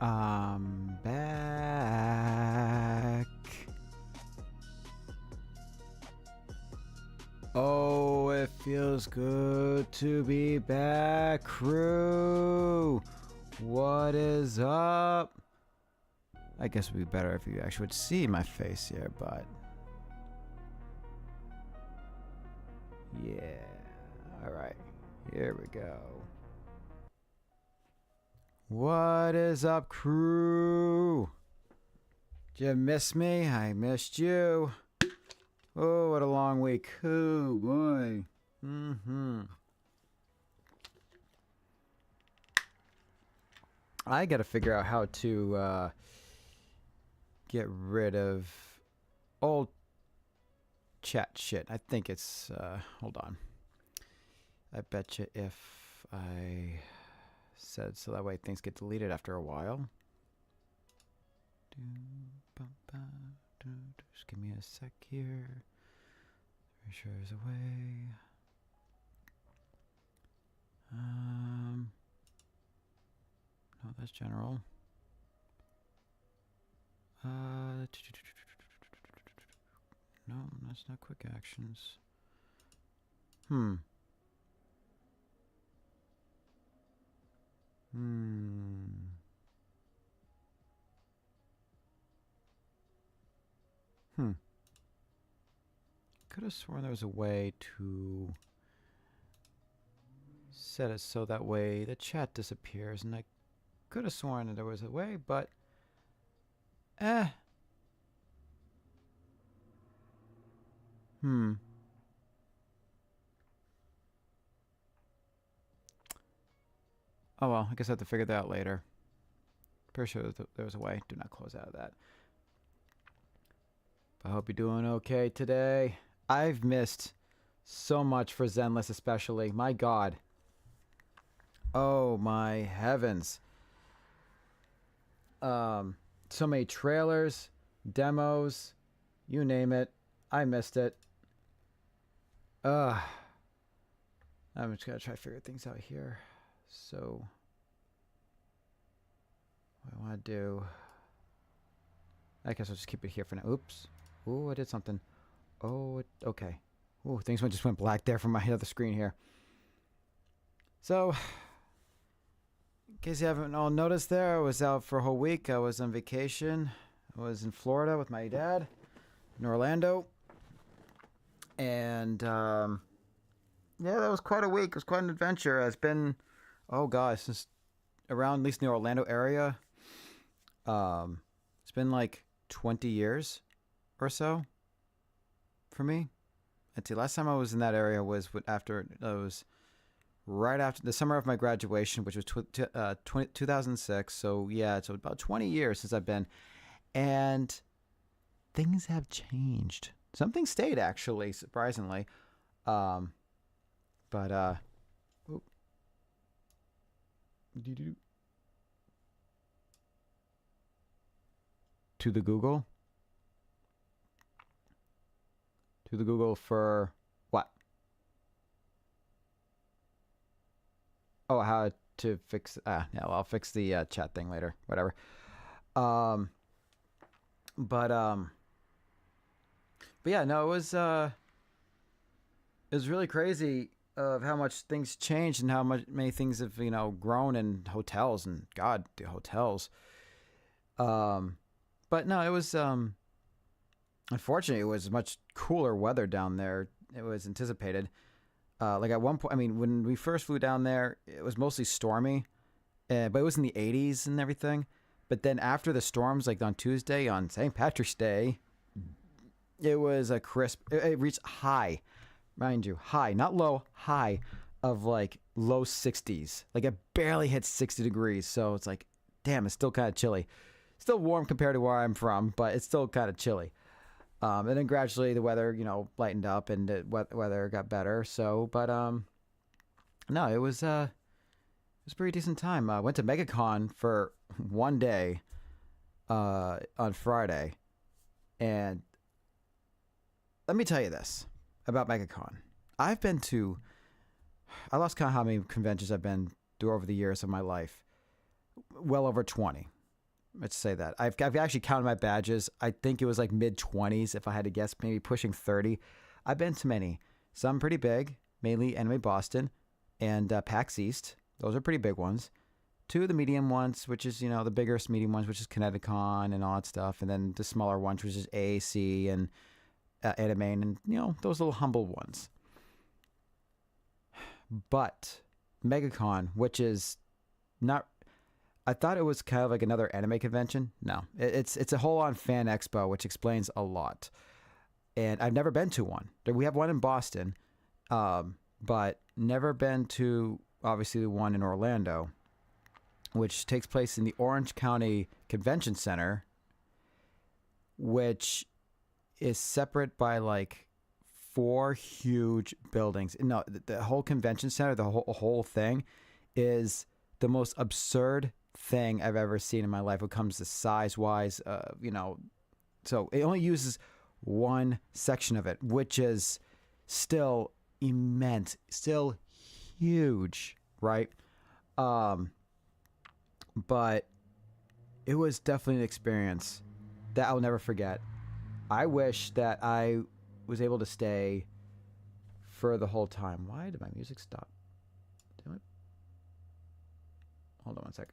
I'm back. Oh, it feels good to be back, crew. What is up? I guess it would be better if you actually would see my face here, but yeah. All right, here we go. What is up, crew? Did you miss me? I missed you. Oh, what a long week. Oh, boy. I gotta figure out how to get rid of old chat shit. I think it's, hold on. I bet you if I said so that way things get deleted after a while. Just give me a sec here. Pretty sure there's a way. No, that's general. No, that's not quick actions. Could have sworn there was a way to set it so that way the chat disappears, and I could have sworn that there was a way, but Oh well, I guess I have to figure that out later. Pretty sure there was a way. Do not close out of that. I hope you're doing okay today. I've missed so much for Zenless especially. My God. Oh my heavens. So many trailers, demos, you name it. I missed it. I'm just gonna try to figure things out here. So what I want to do, I guess I'll just keep it here for now. Oops. Ooh, I did something. Oh, okay. Ooh, things just went black there from my other screen here. So, in case you haven't all noticed there, I was out for a whole week. I was on vacation. I was in Florida with my dad in Orlando. And, yeah, that was quite a week. It was quite an adventure. It's been, oh gosh, since around at least in the Orlando area. It's been like 20 years or so for me. I'd say last time I was in that area was right after the summer of my graduation, which was 2006. So yeah, it's about 20 years since I've been, and things have changed. Some things stayed, actually, surprisingly. To the Google. To the Google for what? Oh, how to fix. Yeah, well, I'll fix the chat thing later. Whatever. But yeah, no, it was really crazy of how much things changed and how many things have grown in hotels, and God, the hotels. But no, it was unfortunately it was much cooler weather down there. It was anticipated. Like at one point, I mean, when we first flew down there, it was mostly stormy, but it was in the 80s and everything. But then after the storms, like on Tuesday, on St. Patrick's Day, it was a crisp. It reached high, mind you, high, not low, high of like low 60s. Like it barely hit 60 degrees. So it's like, damn, it's still kind of chilly. Still warm compared to where I'm from, but it's still kind of chilly. And then gradually the weather, lightened up and the weather got better. So, but no, it was a pretty decent time. I went to MegaCon for one day on Friday, and let me tell you this about MegaCon. I lost count how many conventions I've been through over the years of my life. Well over 20. Let's say that. I've actually counted my badges. I think it was like mid-20s if I had to guess, maybe pushing 30. I've been to many. Some pretty big, mainly Anime Boston and PAX East. Those are pretty big ones. Two of the medium ones, which is, the biggest medium ones, which is Kineticon and all that stuff. And then the smaller ones, which is AAC and Anime and, those little humble ones. But MegaCon, which is not... I thought it was kind of like another anime convention. No, it's a whole-on fan expo, which explains a lot. And I've never been to one. We have one in Boston, but never been to, obviously, the one in Orlando, which takes place in the Orange County Convention Center, which is separate by like 4 huge buildings. No, the whole convention center, the whole thing is the most absurd thing I've ever seen in my life when it comes to size-wise. So it only uses one section of it, which is still immense, still huge, right? But it was definitely an experience that I'll never forget. I wish that I was able to stay for the whole time. Why did my music stop? Damn it. Hold on one sec.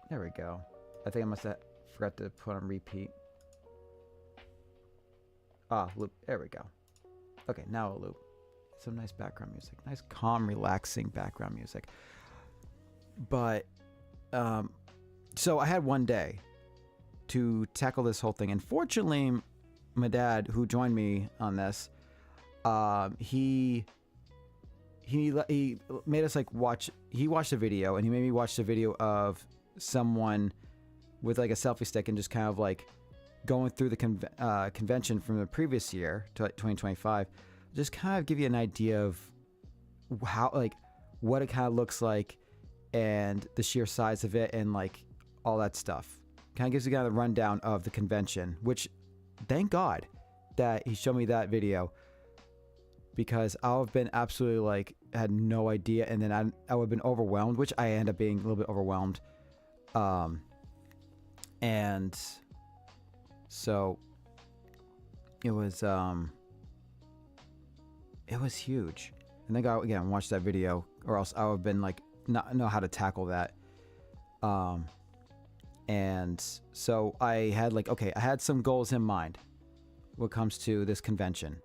There we go. I think I must have forgot to put on repeat. Loop. There we go. Okay, now a loop. Some nice background music. Nice, calm, relaxing background music. But, so I had one day to tackle this whole thing. And fortunately, my dad, who joined me on this, he made us like watch. He watched a video, and he made me watch the video of someone with like a selfie stick and just kind of like going through the convention from the previous year to 2025. Just kind of give you an idea of how, like, what it kind of looks like and the sheer size of it and like all that stuff. Kind of gives you kind of a rundown of the convention, which thank God that he showed me that video, because I would have been absolutely like, had no idea. And then I would have been overwhelmed, which I end up being a little bit overwhelmed. And so it was huge. And then I again watch that video, or else I would have been like, not know how to tackle that. And so I had like, okay, I had some goals in mind when it comes to this convention.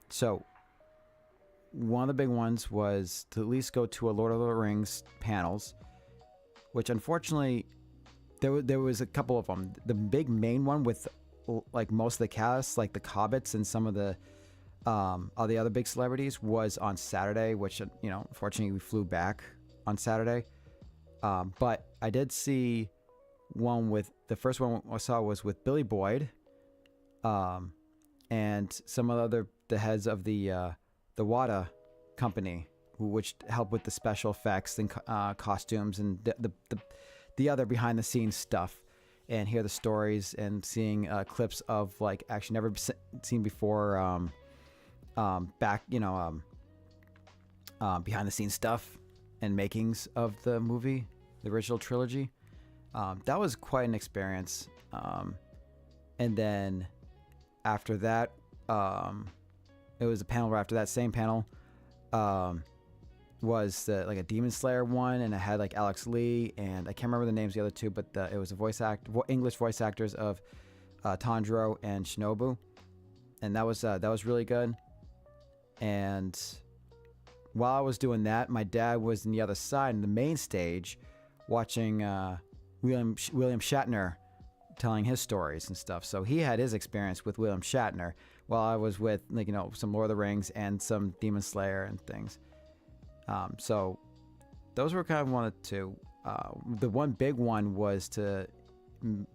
So one of the big ones was to at least go to a Lord of the Rings panels, which unfortunately there was a couple of them. The big main one with like most of the cast, like the Hobbits and some of the all the other big celebrities, was on Saturday, which, unfortunately we flew back on Saturday. But I did see one with, the first one I saw was with Billy Boyd, and some of the heads of the WADA company, which help with the special effects and costumes and the other behind the scenes stuff, and hear the stories and seeing clips of like actually never seen before, back, behind the scenes stuff and makings of the movie, the original trilogy. That was quite an experience. And then after that, it was a panel right after that. Same panel was like a Demon Slayer one, and it had like Alex Lee, and I can't remember the names of the other two, but it was a English voice actors of Tanjiro and Shinobu, and that was really good. And while I was doing that, my dad was on the other side in the main stage watching William Shatner telling his stories and stuff. So he had his experience with William Shatner, while I was with, like, some Lord of the Rings and some Demon Slayer and things. So those were kind of one of the two. The one big one was to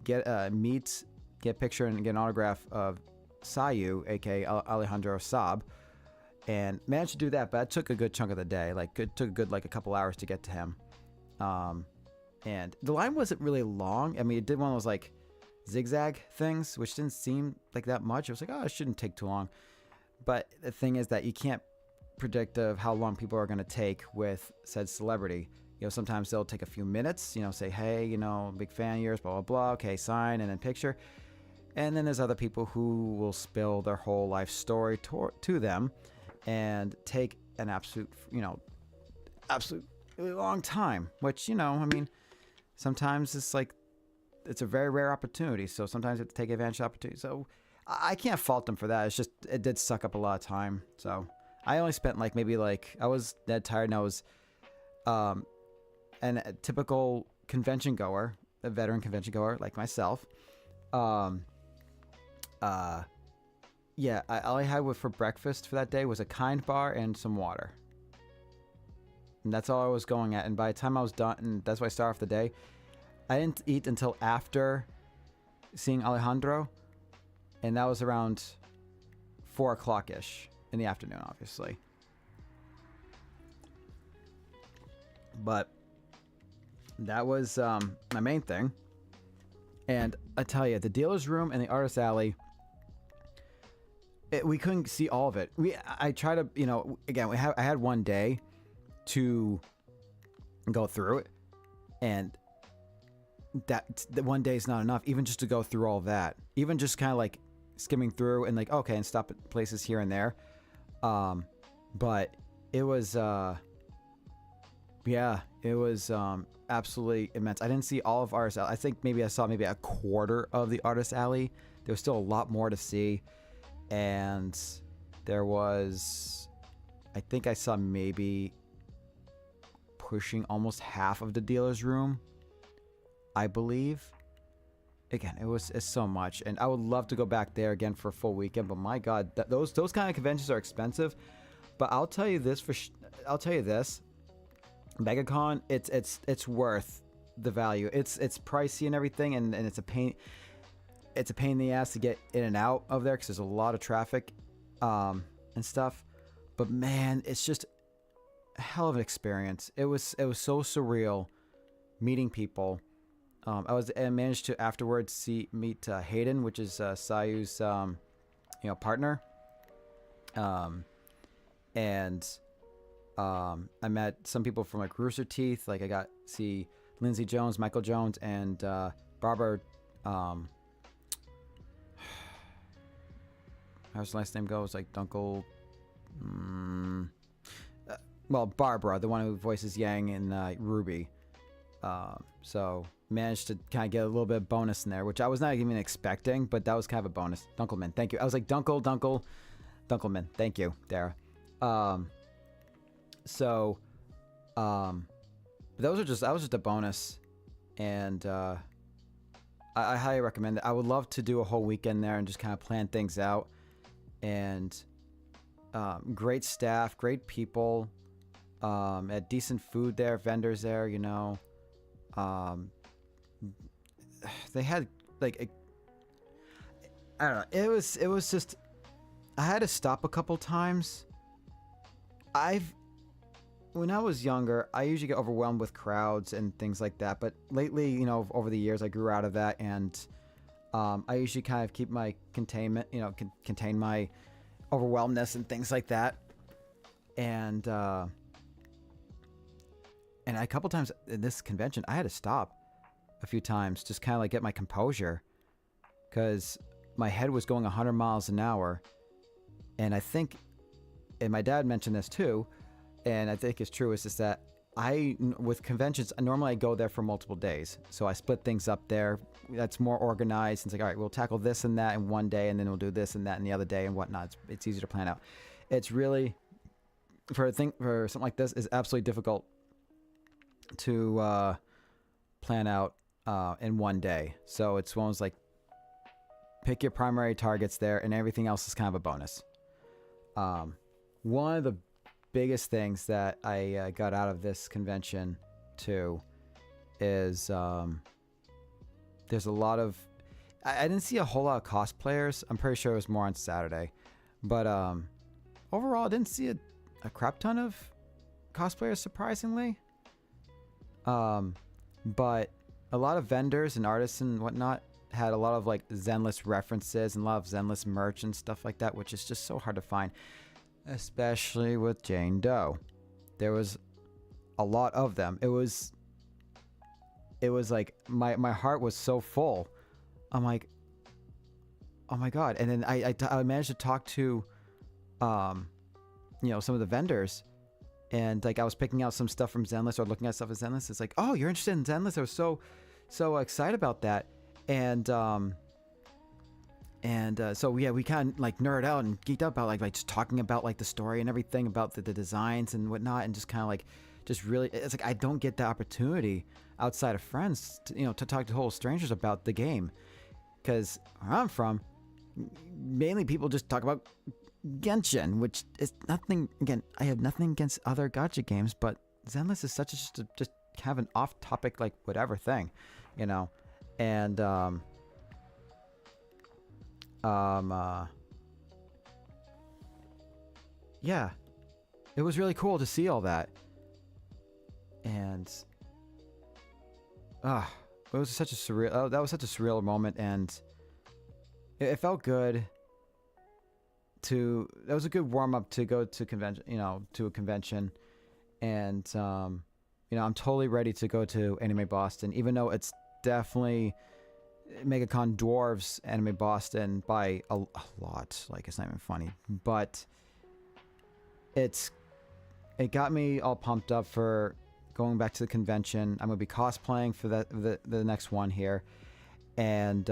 get a picture and get an autograph of Sayu, aka Alejandro Saab, and managed to do that. But it took a good chunk of the day. Like, it took a couple hours to get to him. And the line wasn't really long. I mean, it did one of those like zigzag things, which didn't seem like that much. It was like, oh, it shouldn't take too long. But the thing is that you can't predict of how long people are going to take with said celebrity. sometimes they'll take a few minutes, say, hey, big fan of yours, blah, blah, blah. Okay, sign and then picture. And then there's other people who will spill their whole life story to them and take an absolute long time, which, sometimes it's a very rare opportunity. So sometimes you have to take advantage of the opportunity. So I can't fault them for that. It's just, it did suck up a lot of time. So I only spent I was dead tired, and I was, a typical convention goer, a veteran convention goer like myself. All I had for breakfast for that day was a Kind bar and some water. And that's all I was going at. And by the time I was done, and that's why I started off the day, I didn't eat until after seeing Alejandro. And that was around 4 o'clock-ish in the afternoon, obviously. But that was my main thing. And I tell you, the dealer's room and the artist alley, we couldn't see all of it. I tried to, again, I had one day to go through it, and that one day is not enough, even just to go through all that, even just kind of skimming through and and stop at places here and there. But it was absolutely immense. I didn't see all of Artist Alley. I think maybe I saw a quarter of the Artist Alley. There was still a lot more to see, and there was, I think I saw maybe pushing almost half of the dealer's room, I believe. Again, it's so much, and I would love to go back there again for a full weekend. But my God, those kind of conventions are expensive. But I'll tell you this MegaCon, it's worth the value. It's pricey and everything, and it's a pain. It's a pain in the ass to get in and out of there because there's a lot of traffic, and stuff. But man, it's just a hell of an experience. It was so surreal meeting people. I managed to afterwards meet Hayden, which is Sayu's partner. And I met some people from Rooster Teeth. I got to see Lindsay Jones, Michael Jones, and Barbara. How's the last name goes? Dunkel. Barbara, the one who voices Yang in Ruby. So managed to kind of get a little bit of bonus in there, which I was not even expecting, but that was kind of a bonus. Dunkelman, thank you. I was like, Dunkelman, thank you, Dara. That was just a bonus, and I highly recommend it. I would love to do a whole weekend there and just kind of plan things out. And great staff, great people, had decent food there, vendors there, they had I don't know, it was just, I had to stop a couple times. When I was younger, I usually get overwhelmed with crowds and things like that, but lately, over the years, I grew out of that, and I usually kind of keep my containment, contain my overwhelmness and things like that. And a couple times in this convention, I had to stop a few times, just kind of get my composure, because my head was going 100 miles an hour. And I think, and my dad mentioned this too, and I think it's true, is just that with conventions, normally I go there for multiple days. So I split things up there. That's more organized. It's all right, we'll tackle this and that in one day, and then we'll do this and that in the other day and whatnot. It's easy to plan out. It's really, for something like this, is absolutely difficult to plan out in one day. So it's one of those, pick your primary targets there, and everything else is kind of a bonus. One of the biggest things that I got out of this convention too is there's a lot of, I didn't see a whole lot of cosplayers. I'm pretty sure it was more on Saturday, but overall I didn't see a crap ton of cosplayers, surprisingly. But a lot of vendors and artists and whatnot had a lot of Zenless references and a lot of Zenless merch and stuff like that, which is just so hard to find, especially with Jane Doe. There was a lot of them. It was like my heart was so full. I'm like, oh my god! And then I managed to talk to, you know, some of the vendors, and like I was picking out some stuff from Zenless or looking at stuff at Zenless. It's like, oh, you're interested in Zenless? I was so excited about that, and so yeah, we kind of like nerd out and geeked out about like just talking about like the story and everything about the designs and whatnot, and just kind of like just really, it's like I don't get the opportunity outside of friends to, you know, to talk to whole strangers about the game, because where I'm from, mainly people just talk about Genshin, which is nothing. Again, I have nothing against other gacha games, but Zenless is such a just have an off-topic like whatever thing, you know, and yeah, it was really cool to see all that, and it was such a surreal. Oh, that was such a surreal moment, and it felt good. That was a good warm up to go to convention, you know, to a convention, and you know, I'm totally ready to go to Anime Boston, even though it's definitely MegaCon dwarves Anime Boston by a lot. Like, it's not even funny, but it got me all pumped up for going back to the convention. I'm gonna be cosplaying for the next one here, and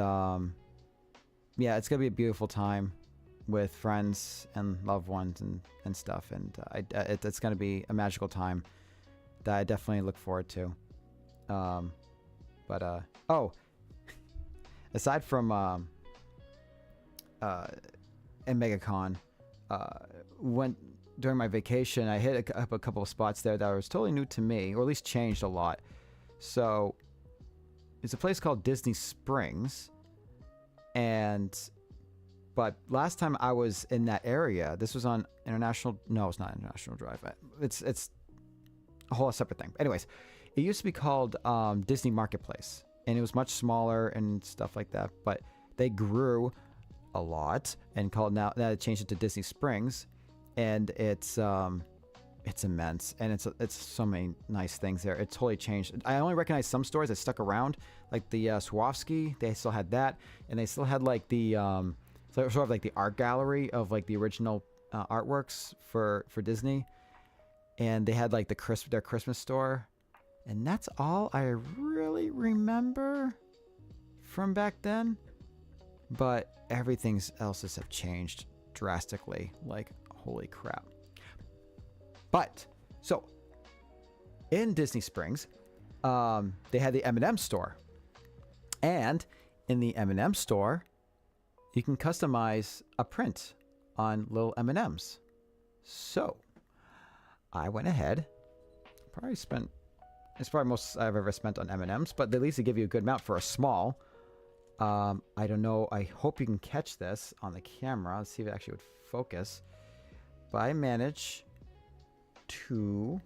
yeah, it's gonna be a beautiful time with friends and loved ones and stuff, and it's gonna be a magical time that I definitely look forward to. Oh, aside from in MegaCon, when during my vacation, I hit up a couple of spots there that was totally new to me, or at least changed a lot. So it's a place called Disney Springs, but last time I was in that area, this was on International. No, it's not International Drive. It's a whole separate thing. Anyways, it used to be called Disney Marketplace, and it was much smaller and stuff like that. But they grew a lot and now they changed it to Disney Springs, and it's immense, and it's so many nice things there. It totally changed. I only recognize some stores that stuck around, like the Swarovski. They still had that, and they still had like the sort of like the art gallery of like the original artworks for Disney, and they had like their Christmas store, and that's all I really remember from back then. But everything else has changed drastically. Like, holy crap. But so in Disney Springs, they had the M&M store, and in the M&M store, you can customize a print on little M&Ms. So I went ahead, it's probably most I've ever spent on M&Ms, but at least they give you a good amount for a small. I don't know. I hope you can catch this on the camera. Let's see if it actually would focus. But I managed to...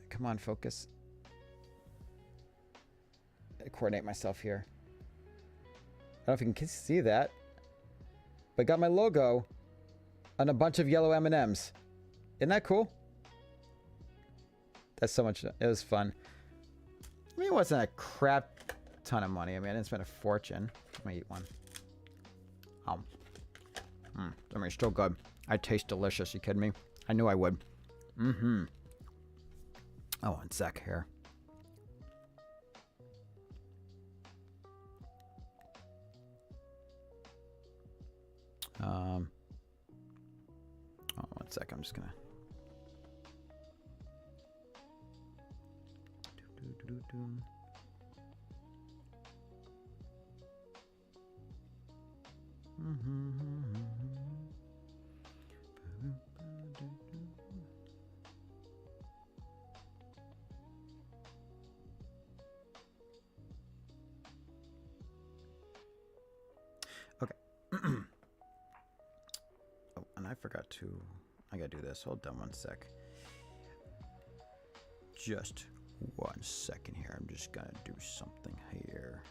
Come on, focus. Coordinate myself here. I don't know if you can see that, but I got my logo on a bunch of yellow M&Ms. Isn't that cool? That's so much. It was fun. I mean, it wasn't a crap ton of money. I mean, I didn't spend a fortune. Let me eat one. I mean, it's still good. I taste delicious. You kidding me? I knew I would. Oh, one sec here. Oh, one sec. I'm just gonna. Okay. Oh, and I forgot to. I gotta do this. Hold on one sec. Just 1 second here. I'm just gonna do something here.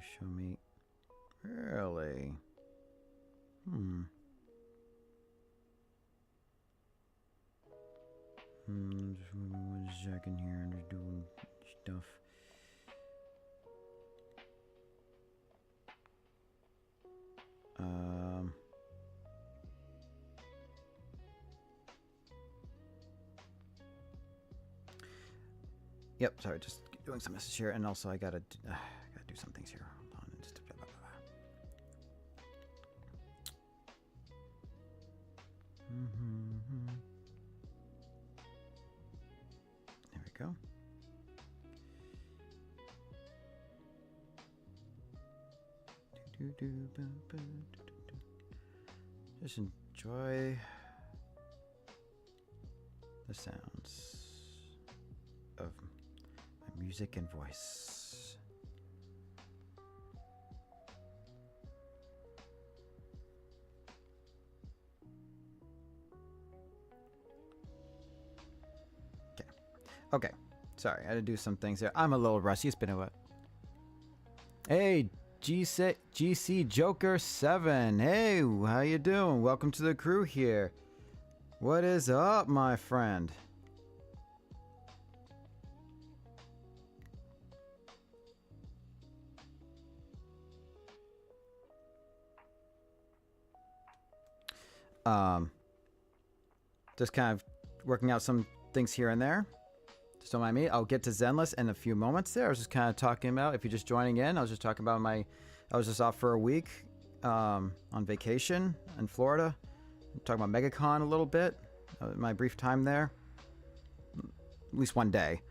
show me? Really? Just one second here and just doing stuff. Yep, sorry, just doing some message here, and also I gotta do some things here. Hold on, just blah, blah, blah. There we go. Just enjoy the sounds of my music and voice. Okay. Sorry, I had to do some things there. I'm a little rusty. It's been a what? Hey, GC Joker 7. Hey, how you doing? Welcome to the crew here. What is up, my friend? Just kind of working out some things here and there. Just don't mind me. I'll get to Zenless in a few moments there. I was just kind of talking about, if you're just joining in, I was just talking about I was just off for a week on vacation in Florida. Talking about MegaCon a little bit. My brief time there. At least one day.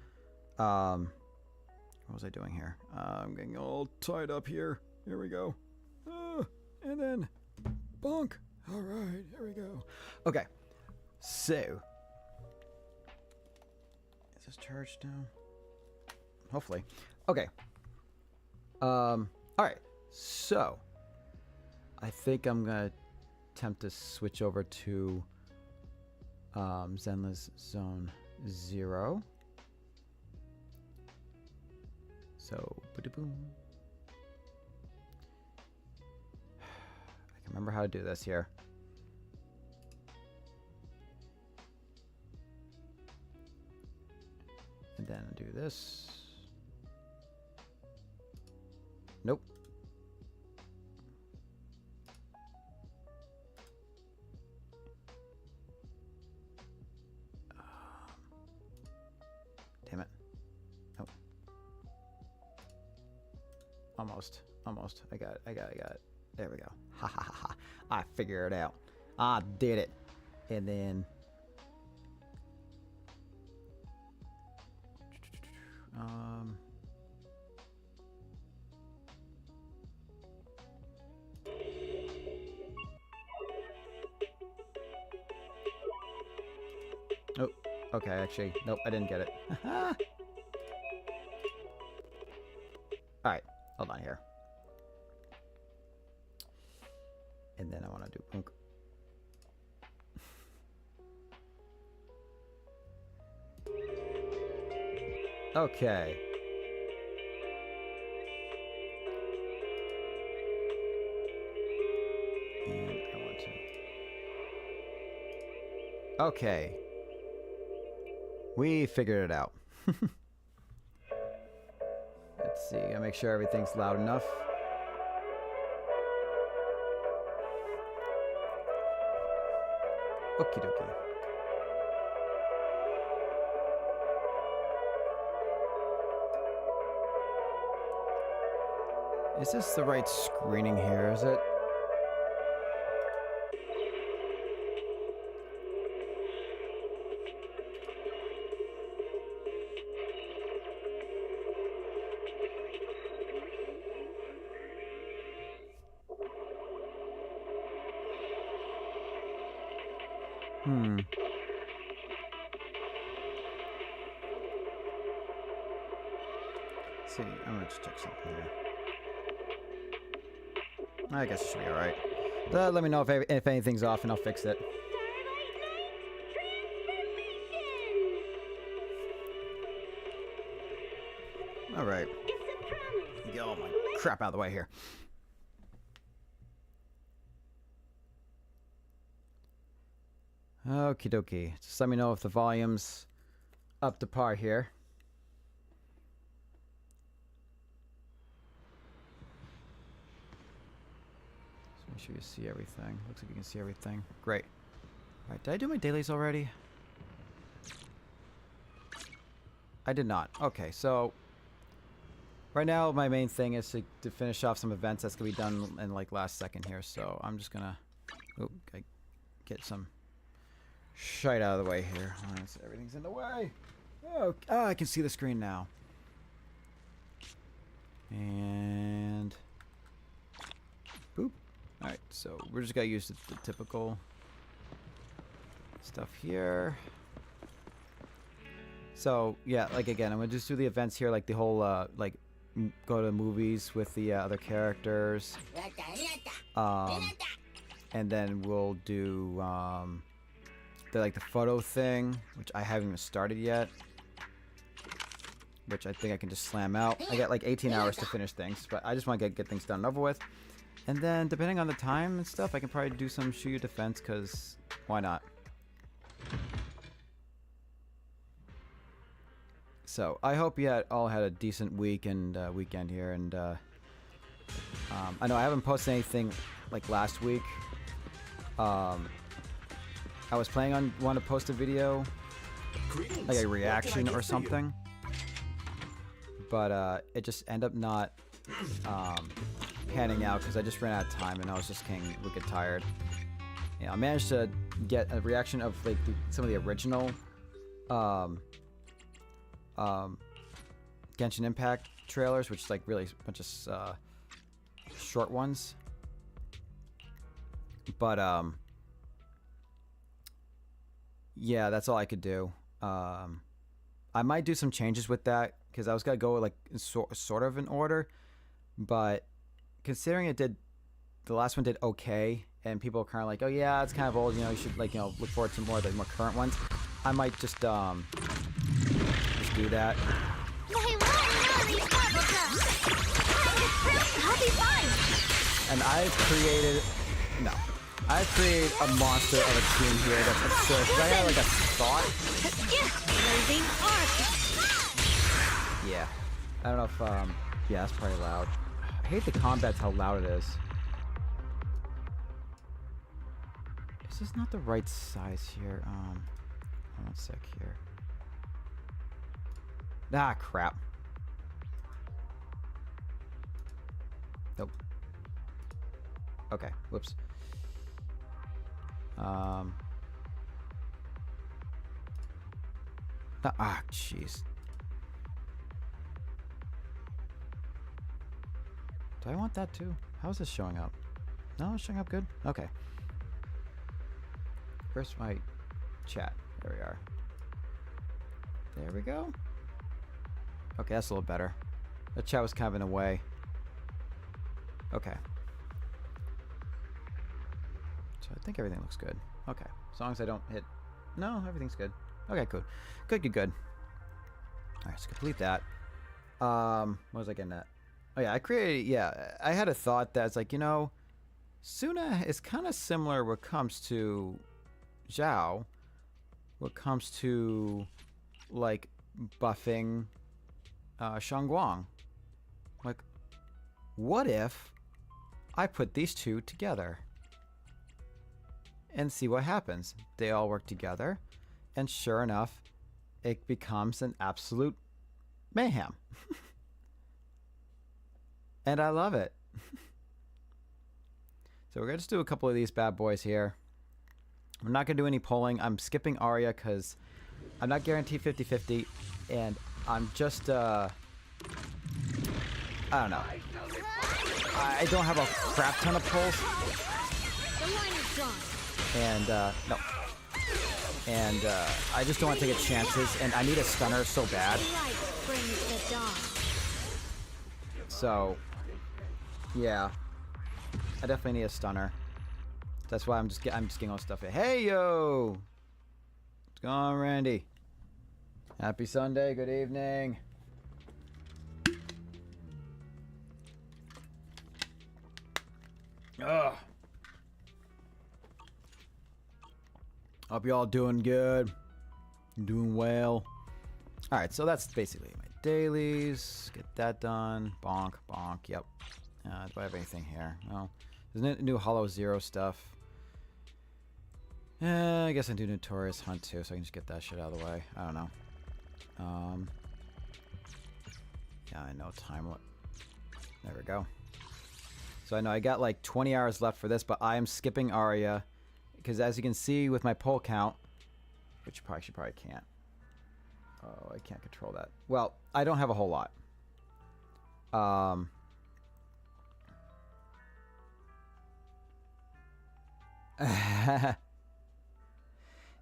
What was I doing here? I'm getting all tied up here. Here we go. And then bonk. All right, here we go. Okay. So, is this charged now? Hopefully. Okay. All right. So, I think I'm gonna attempt to switch over to Zenless Zone 0. So, boom. I can remember how to do this here. And then do this. Nope. Damn it. Nope. Almost. I got it. There we go. Ha ha ha ha. I figured it out. I did it. And then oh, okay, actually, nope, I didn't get it. Alright, hold on here. And then I want to do punk. Okay. And I want to. Okay. We figured it out. Let's see. Gotta make sure everything's loud enough. Okie dokie. Is this the right screening here? Is it? Let's see, I'm gonna just check something here. I guess it should be alright. Let me know if anything's off and I'll fix it. Alright. Get all my crap out of the way here. Okie dokie. Just let me know if the volume's up to par here. Just make sure you see everything. Looks like you can see everything. Great. Alright, did I do my dailies already? I did not. Okay, so right now my main thing is to finish off some events that's gonna be done in like last second here. So I'm just gonna get some shite out of the way here. Everything's in the way. Oh, I can see the screen now. And boop. Alright, so we're just gonna use the typical stuff here. So yeah, like again, I'm gonna just do the events here, like the whole like go to movies with the other characters, and then we'll do the photo thing, which I haven't even started yet, which I think I can just slam out. I got like 18 hours to finish things, but I just want to get things done and over with. And then depending on the time and stuff, I can probably do some Shoot Your Defense, because why not? So I hope you all had a decent week and weekend here, and I know I haven't posted anything like last week. I was planning on wanting to post a video, like a reaction or something, but it just ended up not panning out because I just ran out of time and I was just getting wicked tired. Yeah, I managed to get a reaction of like some of the original Genshin Impact trailers, which is like really a bunch of short ones. But yeah, that's all I could do. I might do some changes with that because I was gonna go like sort of in order, but considering the last one did okay, and people are kind of like, oh yeah, it's kind of old, you know, you should like, you know, look forward to more of the more current ones. I might just do that. And I've created a monster of a team here that's absurd. I had like a thought. Yeah. I don't know if yeah, that's probably loud. I hate the combats, how loud it is. Is this not the right size here? Hold on a sec here. Ah, crap. Nope. Okay, whoops. Ah, jeez. Do I want that too? How is this showing up? No, it's showing up good? Okay. Where's my chat? There we are. There we go. Okay, that's a little better. The chat was kind of in the way. Okay. So I think everything looks good. Okay. As long as I don't hit... No, everything's good. Okay, good. Good. Alright, let's complete that. What was I getting at? Oh yeah, I had a thought that's like, you know, Suna is kind of similar when it comes to Zhao, when it comes to like buffing Shangguang. Like, what if I put these two together and see what happens? They all work together, and sure enough, it becomes an absolute mayhem. And I love it. So we're going to just do a couple of these bad boys here. I'm not going to do any polling. I'm skipping Arya because I'm not guaranteed 50-50. And I'm just, I don't know. I don't have a crap ton of pulls. And, no. And, I just don't want to take chances. And I need a stunner so bad. So... yeah, I definitely need a stunner. That's why I'm just getting all stuff here. Hey yo, what's going on, Randy? Happy Sunday. Good evening. Ugh. Hope y'all doing good. Doing well. Alright, so that's basically my dailies. Get that done. Bonk, bonk, yep. Do I have anything here? No. There's new Hollow Zero stuff. I guess I do Notorious Hunt too, so I can just get that shit out of the way. I don't know. Yeah, I know time. There we go. So I know I got like 20 hours left for this, but I am skipping Aria because, as you can see with my poll count, which you probably can't. Oh, I can't control that. Well, I don't have a whole lot.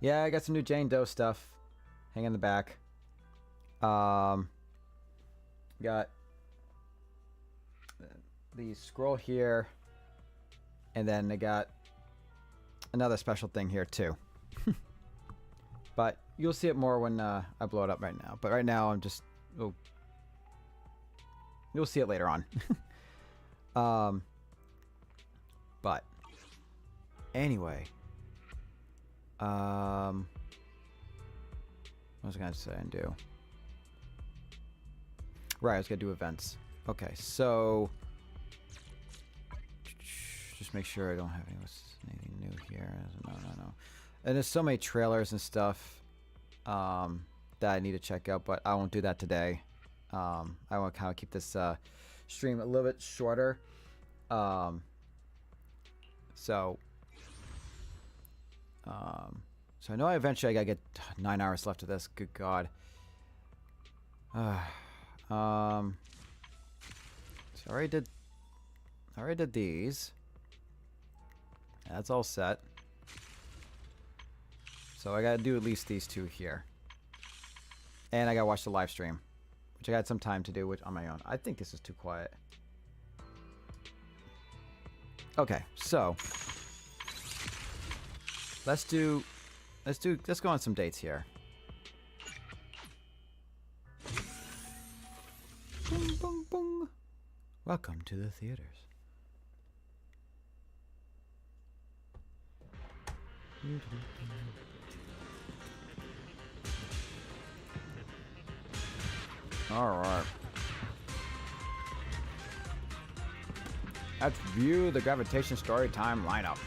Yeah, I got some new Jane Doe stuff. Hang in the back. Got the scroll here, and then I got another special thing here too. But you'll see it more when I blow it up right now. But right now I'm just you'll see it later on. But anyway, what was I gonna say and do? Right, I was gonna do events. Okay, so just make sure I don't have anything new here. No. And there's so many trailers and stuff that I need to check out, but I won't do that today. I want to kind of keep this stream a little bit shorter. So I know eventually I gotta get 9 hours left of this. Good God. So I already did these. That's all set. So I gotta do at least these two here. And I gotta watch the live stream, which I got some time to do on my own. I think this is too quiet. Okay, so let's go on some dates here. Boom, boom, boom. Welcome to the theaters. All right. Let's view the Gravitation story time lineup.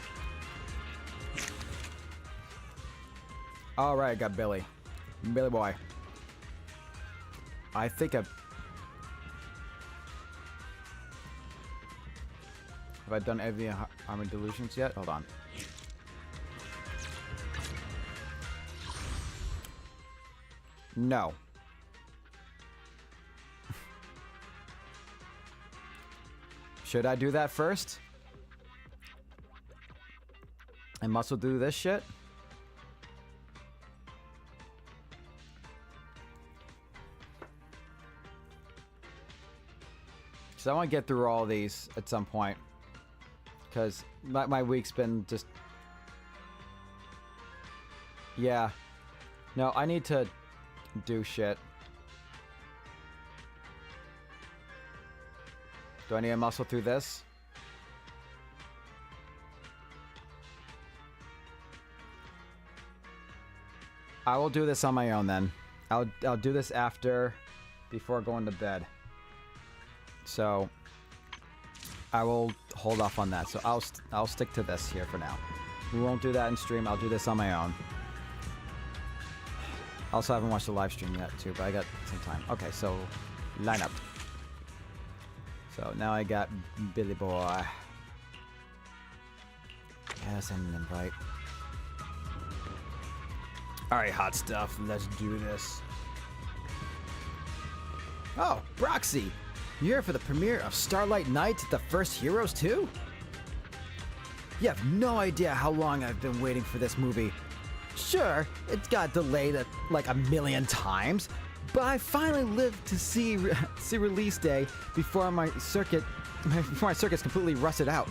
All right, I got Billy boy. I think have I done every Armored Delusions yet? Hold on. No. Should I do that first? And muscle do this shit? So I want to get through all these at some point. Because my week's been just... Yeah. No, I need to do shit. Do I need to muscle through this? I will do this on my own then. I'll do this before going to bed. So I will hold off on that. So I'll stick to this here for now. We won't do that in stream. I'll do this on my own. Also, I haven't watched the live stream yet too, but I got some time. Okay, so lineup. So now I got Billy Boy. Yeah, send an invite. Alright, hot stuff. Let's do this. Oh, Broxy! You here for the premiere of Starlight Nights at the First Heroes 2? You have no idea how long I've been waiting for this movie. Sure, it's got delayed like a million times, but I finally lived to see release day before my circuit's completely rusted out.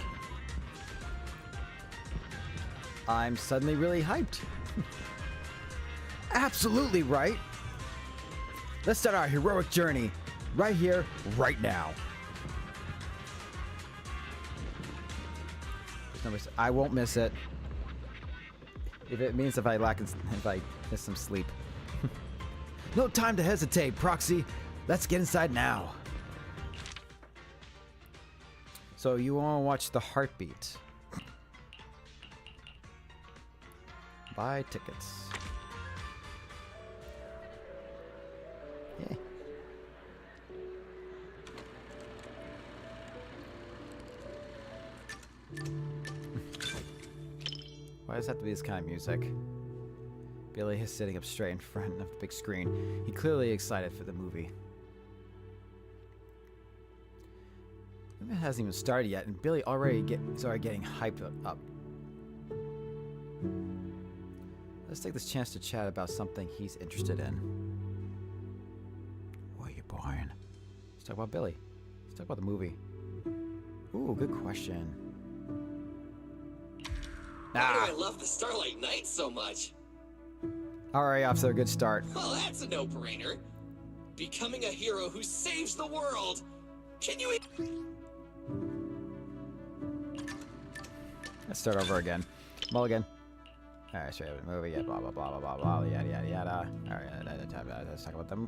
I'm suddenly really hyped. Absolutely right. Let's start our heroic journey right here, right now. I won't miss it. If it means if I miss some sleep. No time to hesitate, Proxy. Let's get inside now. So you want to watch The Heartbeat. Buy tickets. Yeah. Why does it have to be this kind of music? Billy is sitting up straight in front of the big screen. He clearly excited for the movie. It hasn't even started yet, and Billy already started getting hyped up. Let's take this chance to chat about something he's interested in. What are you buying? Let's talk about Billy. Let's talk about the movie. Ooh, good question. Why do I love the Starlight Knight so much? Alright, off to a good start. Well, that's a no-brainer. Becoming a hero who saves the world. Can you... Let's start over again. Mulligan. Alright, straight up the movie. Yeah, blah, blah, blah, blah, blah, blah, yada, yada, yada. Alright, let's talk about the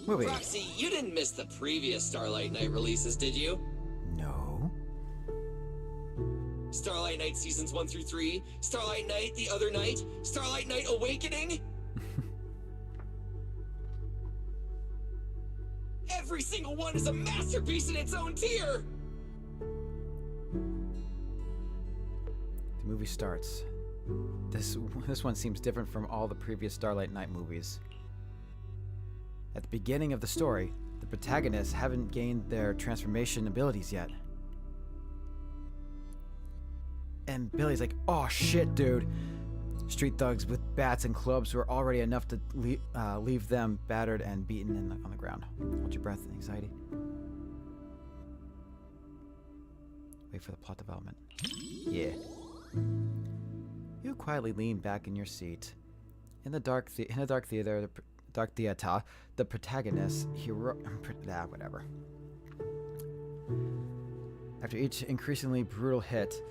movie. Proxy, you didn't miss the previous Starlight Knight releases, did you? No. Starlight Knight Seasons 1 through 3, Starlight Knight The Other Night, Starlight Knight Awakening. Every single one is a masterpiece in its own tier. The movie starts. This one seems different from all the previous Starlight Knight movies. At the beginning of the story, the protagonists haven't gained their transformation abilities yet. And Billy's like, oh shit, dude. Street thugs with bats and clubs were already enough to leave them battered and beaten on the ground. Hold your breath in anxiety. Wait for the plot development. Yeah. You quietly lean back in your seat. In the dark theater, the protagonist, whatever. After each increasingly brutal hit,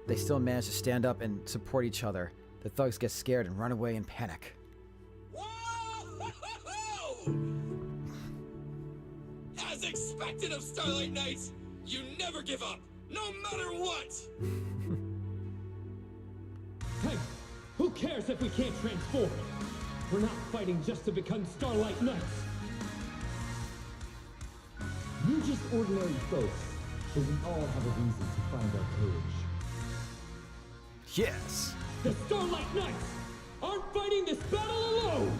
they still manage to stand up and support each other. The thugs get scared and run away in panic. Whoa! As expected of Starlight Knights, you never give up, no matter what! Hey, who cares if we can't transform? We're not fighting just to become Starlight Knights. You're just ordinary folks, but we all have a reason to find our courage. Yes! The Starlight Knights aren't fighting this battle alone!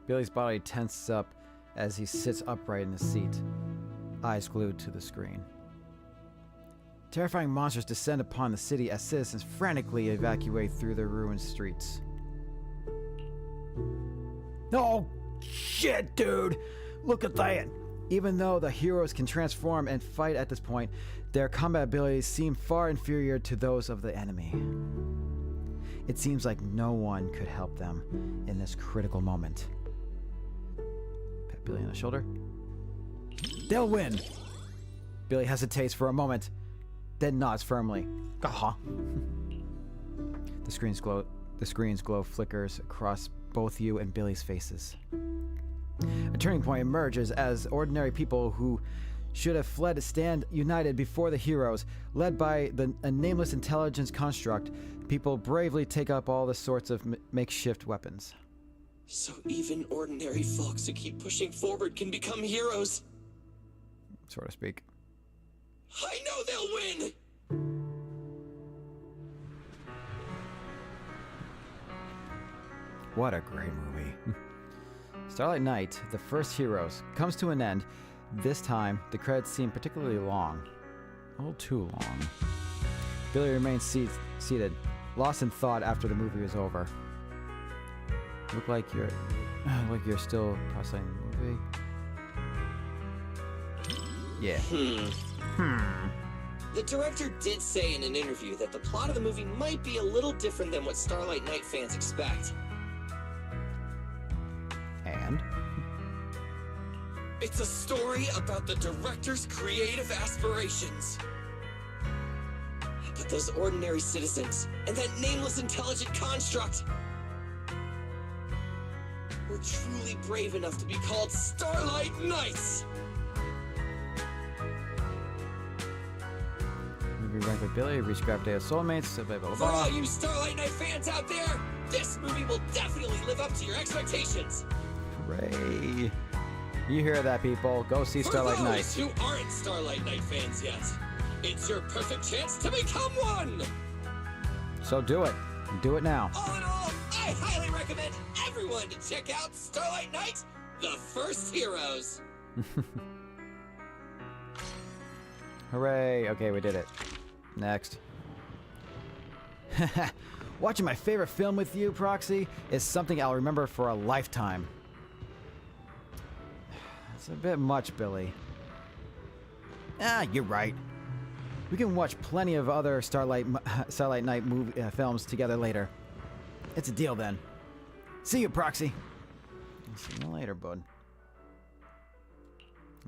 Billy's body tenses up as he sits upright in his seat, eyes glued to the screen. Terrifying monsters descend upon the city as citizens frantically evacuate through the ruined streets. Oh, shit, dude! Look at that! Even though the heroes can transform and fight at this point, their combat abilities seem far inferior to those of the enemy. It seems like no one could help them in this critical moment. Pat Billy on the shoulder. They'll win! Billy hesitates for a moment, then nods firmly. Gah. The screen's glow flickers across both you and Billy's faces. A turning point emerges as ordinary people who should have fled stand united before the heroes. Led by a nameless intelligence construct, people bravely take up all the sorts of makeshift weapons. So even ordinary folks who keep pushing forward can become heroes. So to speak. I know they'll win! What a great movie. Starlight Knight, the first heroes, comes to an end. This time, the credits seem particularly long. A little too long. Billy remains seated, lost in thought after the movie was over. Look like you're still processing the movie. Yeah. The director did say in an interview that the plot of the movie might be a little different than what Starlight Knight fans expect. And? It's a story about the director's creative aspirations. But those ordinary citizens and that nameless intelligent construct were truly brave enough to be called Starlight Knights. Movie ranked with Billy, reached Graph Day of Soulmates, blah, blah, blah, For all blah. you Starlight Knight fans out there, this movie will definitely live up to your expectations. Hooray. You hear that, people. Go see Starlight For Knight. those who aren't Starlight Knight fans yet, it's your perfect chance to become one. So do it. Do it now. All in all, I highly recommend everyone to check out Starlight Knight, The First Heroes. Hooray. Okay, we did it. Next. Watching my favorite film with you, Proxy, is something I'll remember for a lifetime. It's a bit much, Billy. Ah, you're right. We can watch plenty of other Starlight Knight films together later. It's a deal then. See you, Proxy. See you later, bud.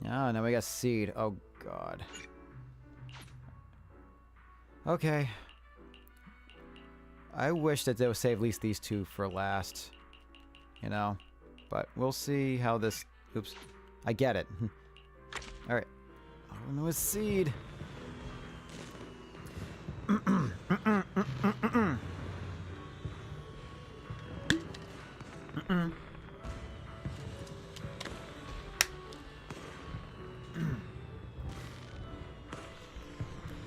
Oh, now we got Seed. Oh, God. Okay. I wish that they would save at least these two for last. You know? But we'll see how this... Oops. I get it. Alright. Oh, no, it's Seed.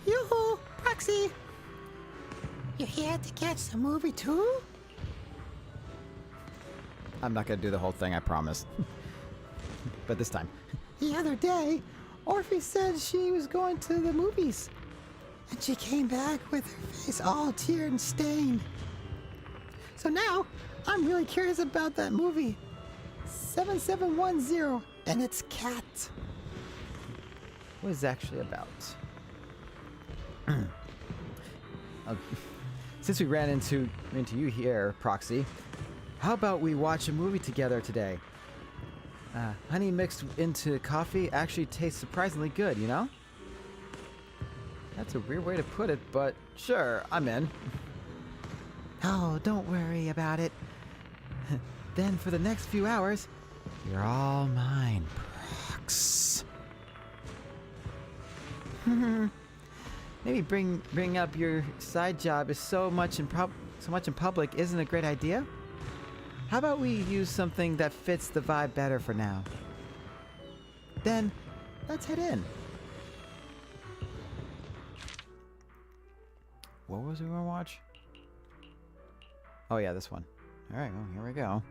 Yoo-hoo, Proxy! You here to catch the movie too? I'm not gonna do the whole thing, I promise. But this time. The other day, Orphe said she was going to the movies. And she came back with her face all teared and stained. So now, I'm really curious about that movie. 7710 and its cat. What is it actually about? Since we ran into you here, Proxy, how about we watch a movie together today? Honey mixed into coffee actually tastes surprisingly good, you know? That's a weird way to put it, but sure, I'm in. Oh, don't worry about it. Then for the next few hours, you're all mine, Prox. Maybe bring up your side job is so much in public isn't a great idea. How about we use something that fits the vibe better for now? Then, let's head in. What was we gonna watch? Oh yeah, this one. All right, well, here we go.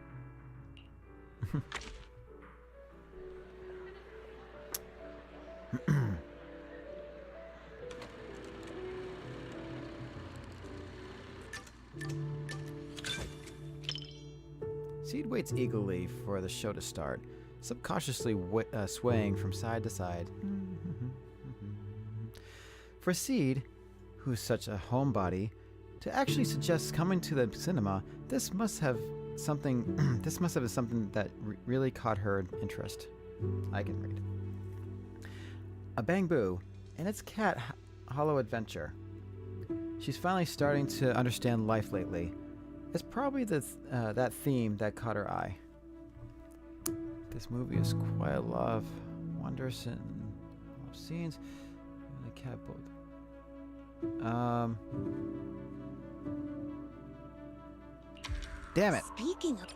Seed waits eagerly for the show to start, subconsciously swaying from side to side. For Seed, who's such a homebody, to actually suggest coming to the cinema, this must have something. This must have been something that really caught her interest. I can read. A Bang Boo and its cat Hollow Adventure. She's finally starting to understand life lately. It's probably that theme that caught her eye. This movie is quite a lot of wondrous and scenes. And the cat both. Damn it. Speaking of...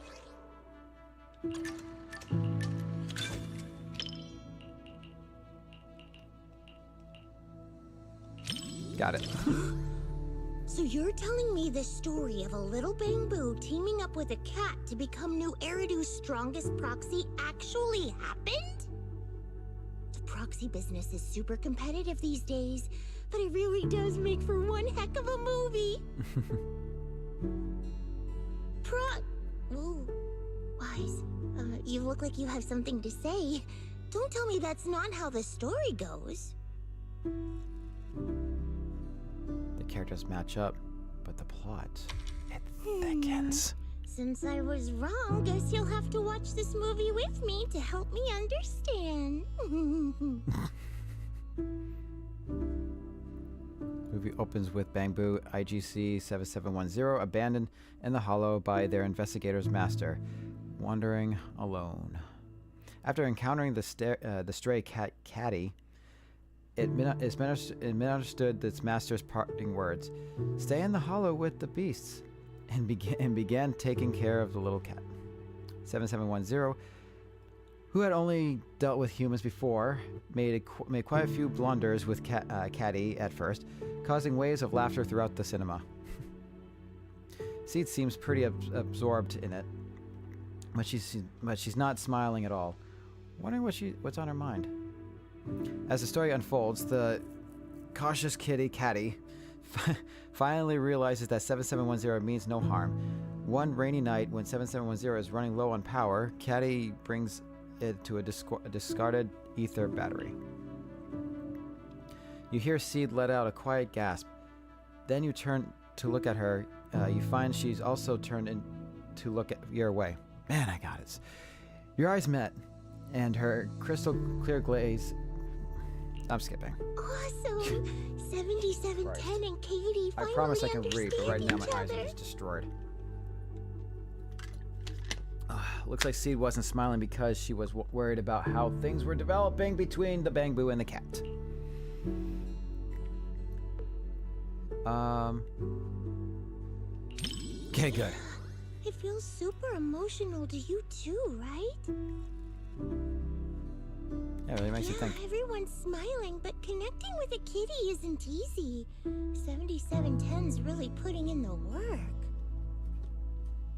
Got it. So you're telling me this story of a little Bang Boo teaming up with a cat to become new Eridu's strongest proxy actually happened? The proxy business is super competitive these days, but it really does make for one heck of a movie. Ooh, Wise, you look like you have something to say. Don't tell me that's not how the story goes. The characters match up, but the plot, it thickens. Since I was wrong, guess you'll have to watch this movie with me to help me understand. Movie opens with Bamboo IGC 7710 abandoned in the hollow by their investigator's master, wandering alone. After encountering the stray cat Caddy, it misunderstood its master's parting words: "Stay in the hollow with the beasts," and began taking care of the little cat. 7710, who had only dealt with humans before, made quite a few blunders with Caddy at first, causing waves of laughter throughout the cinema. Seed seems pretty absorbed in it, but she's not smiling at all, wondering what's on her mind. As the story unfolds, the cautious kitty Caddy finally realizes that 7710 means no harm. One rainy night, when 7710 is running low on power, Caddy brings it to a discarded ether battery. You hear Seed let out a quiet gasp. Then you turn to look at her. You find she's also turned in to look at your way. Man, I got it. Your eyes met, and her crystal clear glaze. I'm skipping. Awesome! 7710 and Katie I finally promise I can read, but right now my understand eyes each are other. just destroyed. Looks like Seed wasn't smiling because she was worried about how things were developing between the Bamboo and the cat. Okay, good. It feels super emotional to you too, right? Yeah, it really makes you think. Everyone's smiling, but connecting with a kitty isn't easy. 7710's really putting in the work.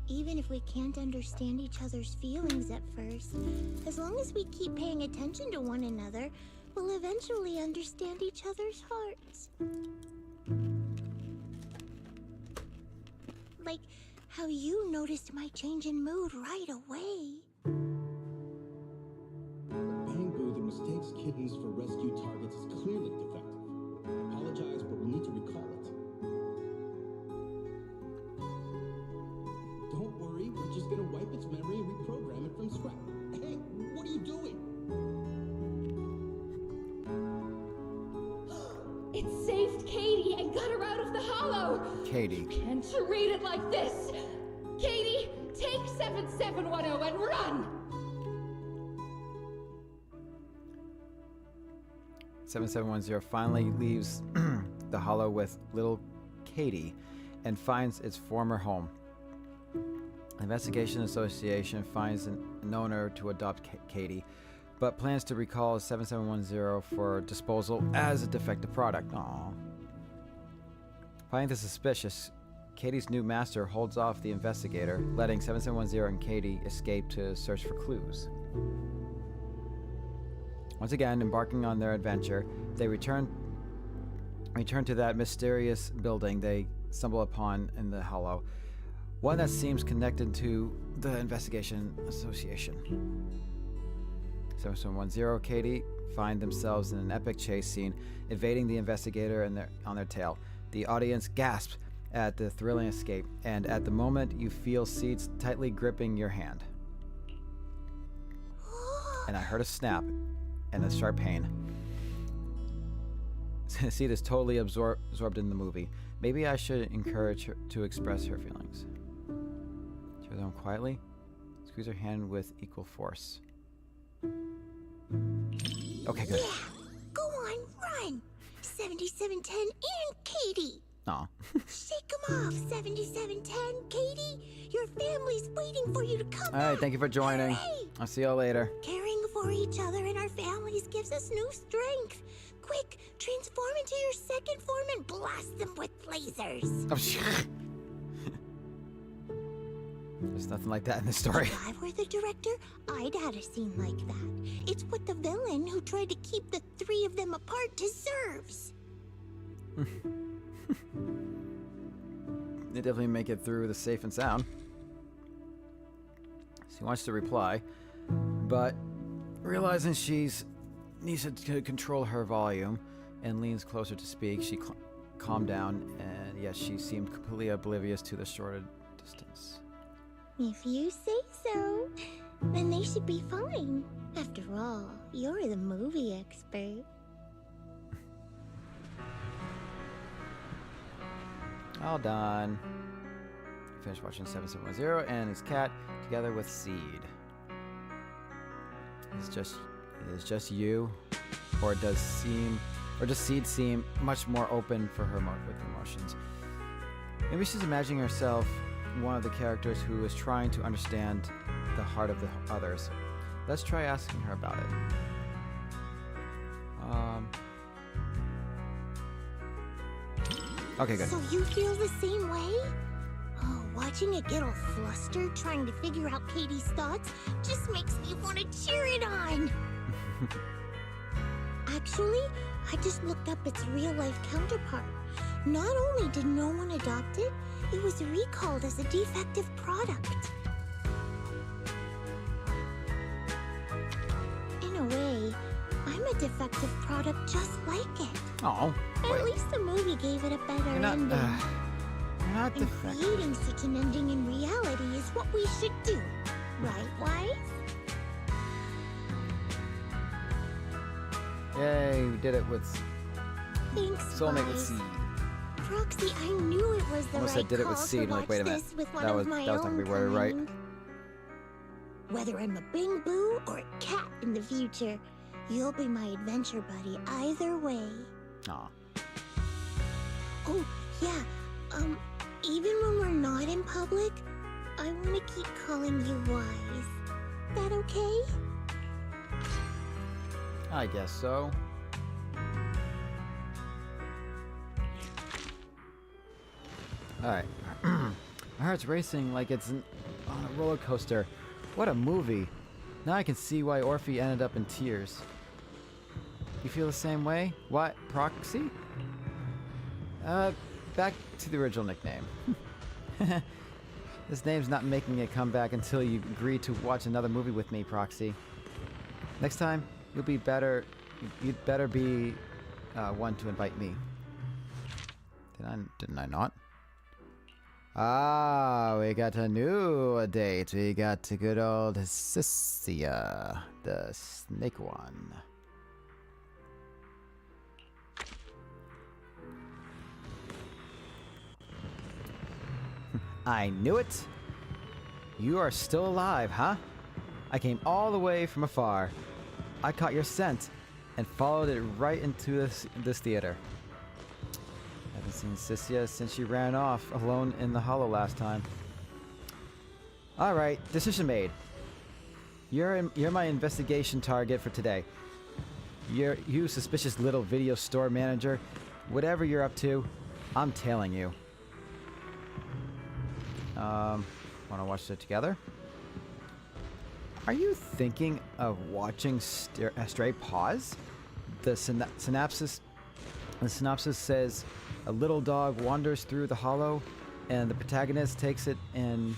Even if we can't understand each other's feelings at first, as long as we keep paying attention to one another, we'll eventually understand each other's hearts. Like how you noticed my change in mood right away. Bamboo that mistakes kittens for rescue targets is clearly defective. I apologize, but we'll need to recall it. Don't worry, we're just gonna wipe its memory and reprogram it from scratch. Hey, what are you doing? It saved Katie and got her out of the hollow! Katie. Can't read it like this! Katie, take 7710 and run! 7710 finally leaves the hollow with little Katie and finds its former home. Investigation Association finds an owner to adopt Katie, but plans to recall 7710 for disposal as a defective product. Aww. Finding this suspicious, Katie's new master holds off the investigator, letting 7710 and Katie escape to search for clues. Once again, embarking on their adventure, they return to that mysterious building they stumble upon in the hollow, one that seems connected to the Investigation Association. 7710 Katie find themselves in an epic chase scene, evading the investigator and on their tail. The audience gasps at the thrilling escape, and at the moment you feel Seeds tightly gripping your hand. And I heard a snap and a sharp pain. Seed is totally absorbed in the movie. Maybe I should encourage her to express her feelings. Tear them quietly. Squeeze her hand with equal force. Okay, good. Yeah, go on, run! 7710 and Katie! Aw. Shake 'em off, 7710, Katie! Your family's waiting for you to come Alright, back. thank you for joining. Hooray! I'll see y'all later. Caring for each other and our families gives us new strength. Quick, transform into your second form and blast them with lasers. Oh, shit. There's nothing like that in this story. If I were the director, I'd add a scene like that. It's what the villain who tried to keep the three of them apart deserves. They definitely make it through the safe and sound. She wants to reply, but realizing she's needs to control her volume and leans closer to speak, she calmed down, and yes, she seemed completely oblivious to the shorter distance. If you say so, then they should be fine. After all, you're the movie expert. All done. Finished watching 7710 and his cat together with Seed. It is just you, or does Seed seem much more open for her with emotions? Maybe she's imagining herself one of the characters who is trying to understand the heart of the others. Let's try asking her about it. Okay, good. So you feel the same way? Oh, watching it get all flustered trying to figure out Katie's thoughts just makes me want to cheer it on. Actually, I just looked up its real-life counterpart. Not only did no one adopt it, it was recalled as a defective product. In a way, I'm a defective product just like it. Oh, At least the movie gave it a better you're not. ending. You're not And defective. creating such an ending in reality is what we should do. Right, Wise? Yay, we did it with Thanks, Soulmate with Wise. Seed. Proxy, I knew it was the Almost right said did it with call seed, to like, watch wait a minute. this with one That of was- my that was not own gonna be worded right. kind. Whether I'm a Bing Boo or a cat in the future, you'll be my adventure buddy either way. Aw. Oh, yeah, even when we're not in public, I want to keep calling you Wise. That okay? I guess so. Alright. My heart's racing like it's on a roller coaster. What a movie. Now I can see why Orphe ended up in tears. You feel the same way? What? Proxy? Back to the original nickname. This name's not making a comeback until you agree to watch another movie with me, Proxy. Next time, you'd better be one to invite me. Didn't I not? Ah, we got a new date. We got the good old Sissia, the snake one. I knew it. You are still alive, huh? I came all the way from afar. I caught your scent and followed it right into this theater. I haven't seen Sissia since she ran off alone in the hollow last time. Alright, decision made. You're my investigation target for today. You suspicious little video store manager. Whatever you're up to, I'm tailing you. Want to watch it together? Are you thinking of watching Stray Paws? The synopsis says a little dog wanders through the hollow, and the protagonist takes it in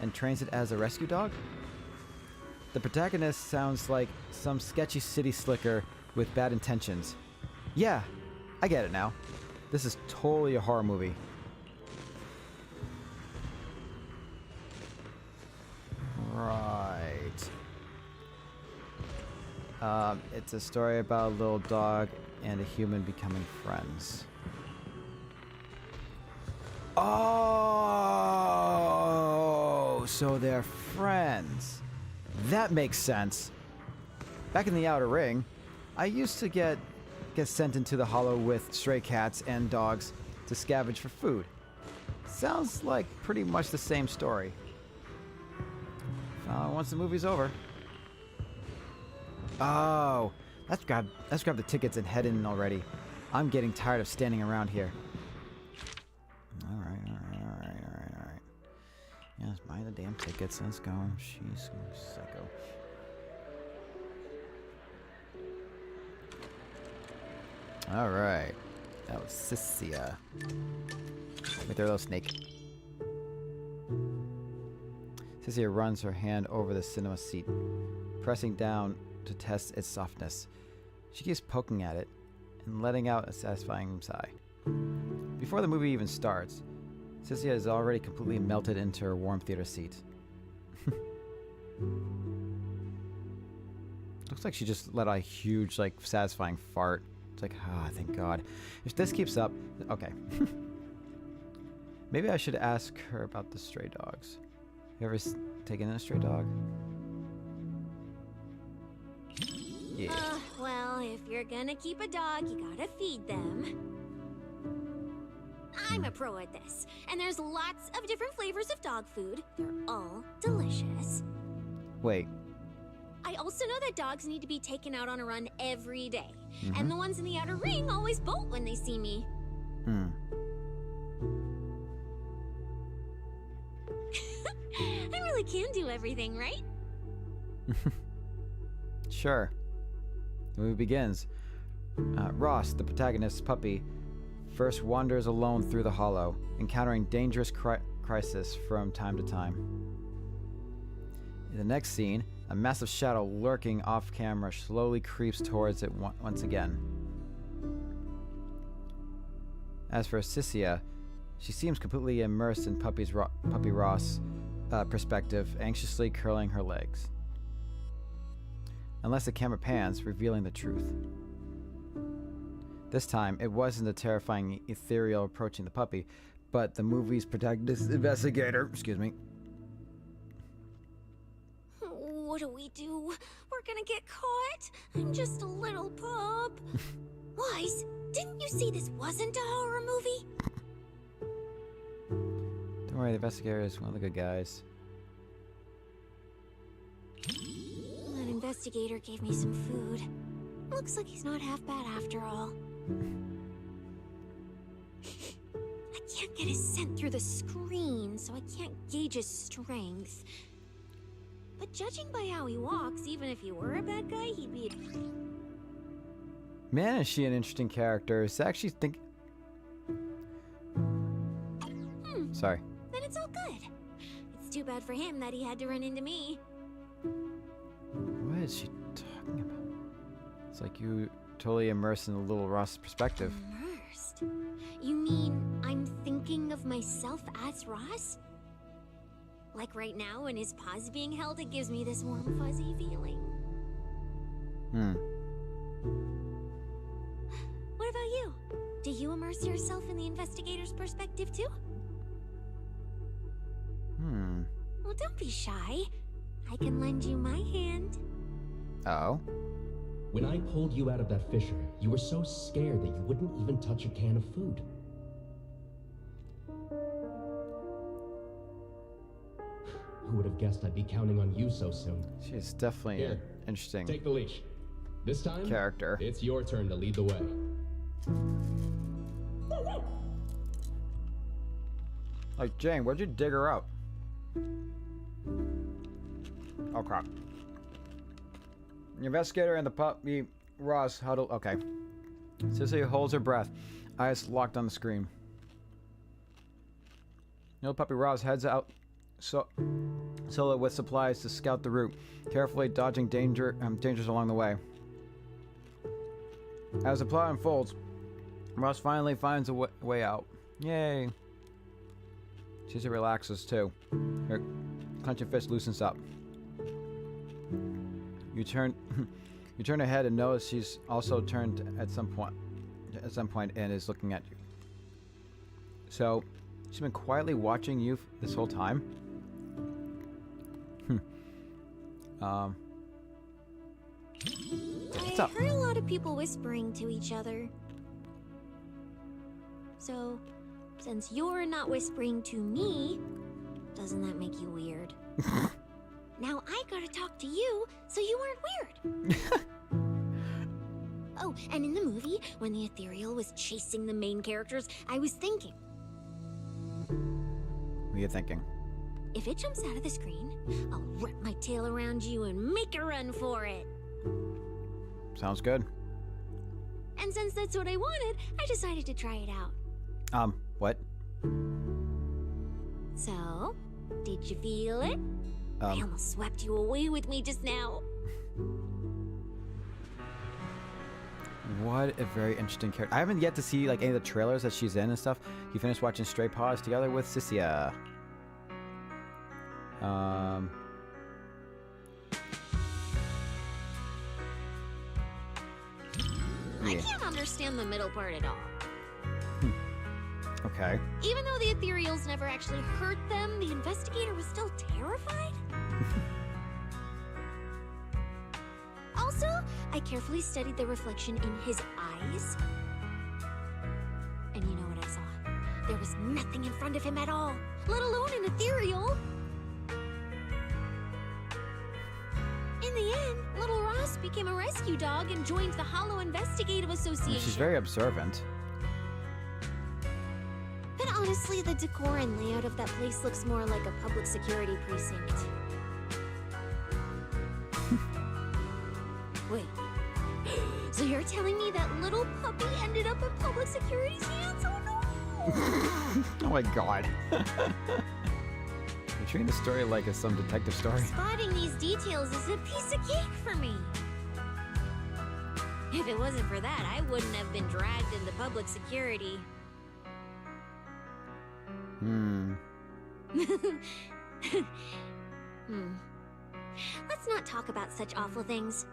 and trains it as a rescue dog. The protagonist sounds like some sketchy city slicker with bad intentions. Yeah, I get it now. This is totally a horror movie. Right. It's a story about a little dog and a human becoming friends. Oh, so they're friends. That makes sense. Back in the Outer Ring, I used to get sent into the hollow with stray cats and dogs to scavenge for food. Sounds like pretty much the same story. Once the movie's over. Oh, let's grab the tickets and head in already. I'm getting tired of standing around here. All right. Yeah, let's buy the damn tickets. Let's go. She's psycho. All right. That was Sissia. With their little snake. Sissia runs her hand over the cinema seat, pressing down to test its softness. She keeps poking at it and letting out a satisfying sigh. Before the movie even starts, Sissy has already completely melted into her warm theater seat. Looks like she just let out a huge, like, satisfying fart. It's like, ah, thank God. If this keeps up... Okay. Maybe I should ask her about the stray dogs. You ever taken in a stray dog? Yeah. Well, if you're gonna keep a dog, you gotta feed them. I'm a pro at this, and there's lots of different flavors of dog food. They're all delicious. Wait. I also know that dogs need to be taken out on a run every day, and the ones in the outer ring always bolt when they see me. I really can do everything, right? Sure. The movie begins. Ross, the protagonist's puppy, first wanders alone through the hollow, encountering dangerous crisis from time to time. In the next scene, a massive shadow lurking off camera slowly creeps towards it once again. As for Sissia, she seems completely immersed in Puppy Ross' perspective, anxiously curling her legs. Unless the camera pans, revealing the truth. This time, it wasn't the terrifying ethereal approaching the puppy, but the movie's protagonist investigator. Excuse me. What do we do? We're gonna get caught. I'm just a little pup. Wise, didn't you see this wasn't a horror movie? Don't worry, the investigator is one of the good guys. That investigator gave me some food. Looks like he's not half bad after all. I can't get his scent through the screen, so I can't gauge his strength. But judging by how he walks, even if he were a bad guy, he'd be... Man, is she an interesting character. Is actually think... Sorry. Then it's all good. It's too bad for him that he had to run into me. What is she talking about? It's like you totally immersed in the little Ross perspective. Immersed? You mean I'm thinking of myself as Ross? Like right now when his paw's being held, it gives me this warm, fuzzy feeling. What about you? Do you immerse yourself in the investigator's perspective too? Well, don't be shy. I can lend you my hand. Oh? When I pulled you out of that fissure, you were so scared that you wouldn't even touch a can of food. Who would have guessed I'd be counting on you so soon? She's definitely Here, an interesting Take the leash. This time, character. it's your turn to lead the way. Like, Jane, where'd you dig her out? Oh, crap. The investigator and the puppy Ross huddle. Okay. Sissy holds her breath, eyes locked on the screen. No, puppy Ross heads out solo with supplies to scout the route, carefully dodging dangers along the way. As the plot unfolds, Ross finally finds a way out. Yay! Sissy relaxes too. Her clenched fist loosens up. You turn her head and notice she's also turned at some point and is looking at you. So, she's been quietly watching you this whole time? What's up? I heard a lot of people whispering to each other. So, since you're not whispering to me, doesn't that make you weird? Now I gotta talk to you, so you aren't weird. Oh, and in the movie, when the ethereal was chasing the main characters, I was thinking, What are you thinking? if it jumps out of the screen, I'll wrap my tail around you and make a run for it. Sounds good. And since that's what I wanted, I decided to try it out. What? So, did you feel it? I almost swept you away with me just now. What a very interesting character. I haven't yet to see like any of the trailers that she's in and stuff. You finished watching Stray Paws together with Cynthia. I Yeah. can't understand the middle part at all. Okay. Even though the ethereals never actually hurt them, the investigator was still terrified? Also, I carefully studied the reflection in his eyes. And you know what I saw? There was nothing in front of him at all, let alone an ethereal. In the end, little Ross became a rescue dog and joined the Hollow Investigative Association. She's very observant. But honestly, the decor and layout of that place looks more like a public security precinct. Wait. So you're telling me that little puppy ended up in public security's hands? Oh no! Oh my god. You're treating the story like it's some detective story. Spotting these details is a piece of cake for me. If it wasn't for that, I wouldn't have been dragged into public security. Let's not talk about such awful things.